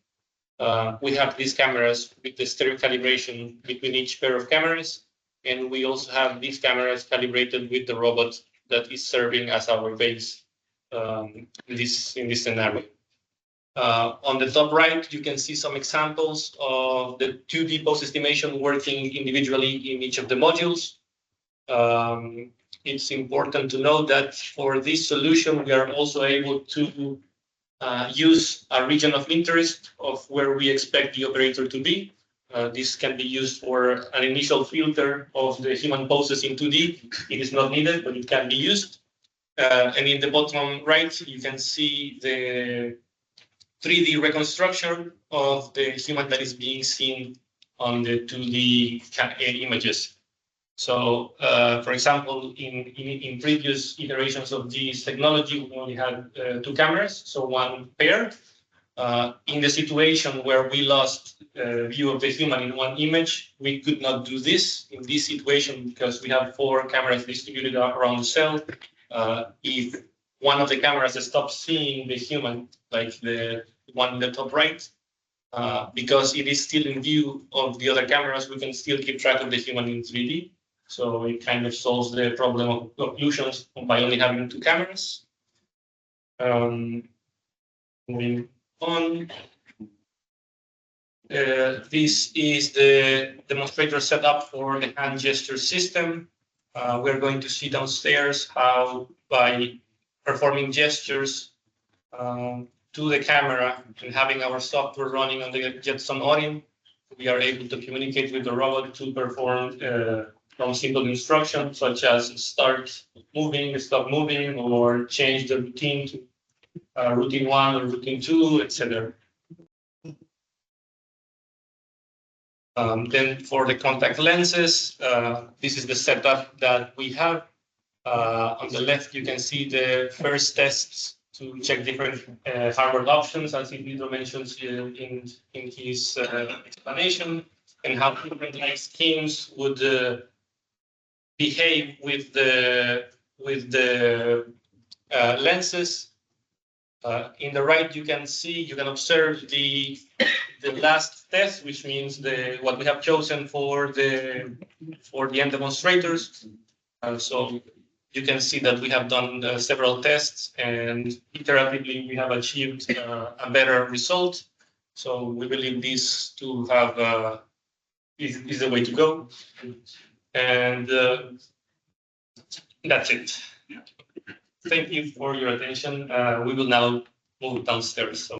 We have these cameras with the stereo calibration between each pair of cameras. And we also have these cameras calibrated with the robot that is serving as our base in this scenario. On the top right, you can see some examples of the 2D pose estimation working individually in each of the modules. It's important to note that for this solution, we are also able to use a region of interest of where we expect the operator to be. This can be used for an initial filter of the human poses in 2D. It is not needed, but it can be used. And in the bottom right, you can see the 3D reconstruction of the human that is being seen on the 2D images. So, for example, in previous iterations of this technology, we only had 2 cameras, so 1 pair. In the situation where we lost view of the human in 1 image, we could not do this in this situation because we have 4 cameras distributed around the cell. If one of the cameras stops seeing the human, like the one in the top right, because it is still in view of the other cameras, we can still keep track of the human in 3D. So it kind of solves the problem of occlusions by only having 2 cameras. Moving on. This is the demonstrator setup for the hand gesture system. We're going to see downstairs how by performing gestures to the camera and having our software running on the Jetson Odin, we are able to communicate with the robot to perform some simple instructions such as start moving, stop moving, or change the routine to routine 1 or routine 2, etc. Then for the contact lenses, this is the setup that we have. On the left, you can see the first tests to check different hardware options, as Isidro mentions in his explanation, and how different light schemes would behave with the lenses. In the right, you can observe the last test, which means what we have chosen for the end demonstrators. So you can see that we have done several tests, and iteratively we have achieved a better result. So we believe this to have is the way to go. And that's it. Thank you for your attention. We will now move downstairs. So.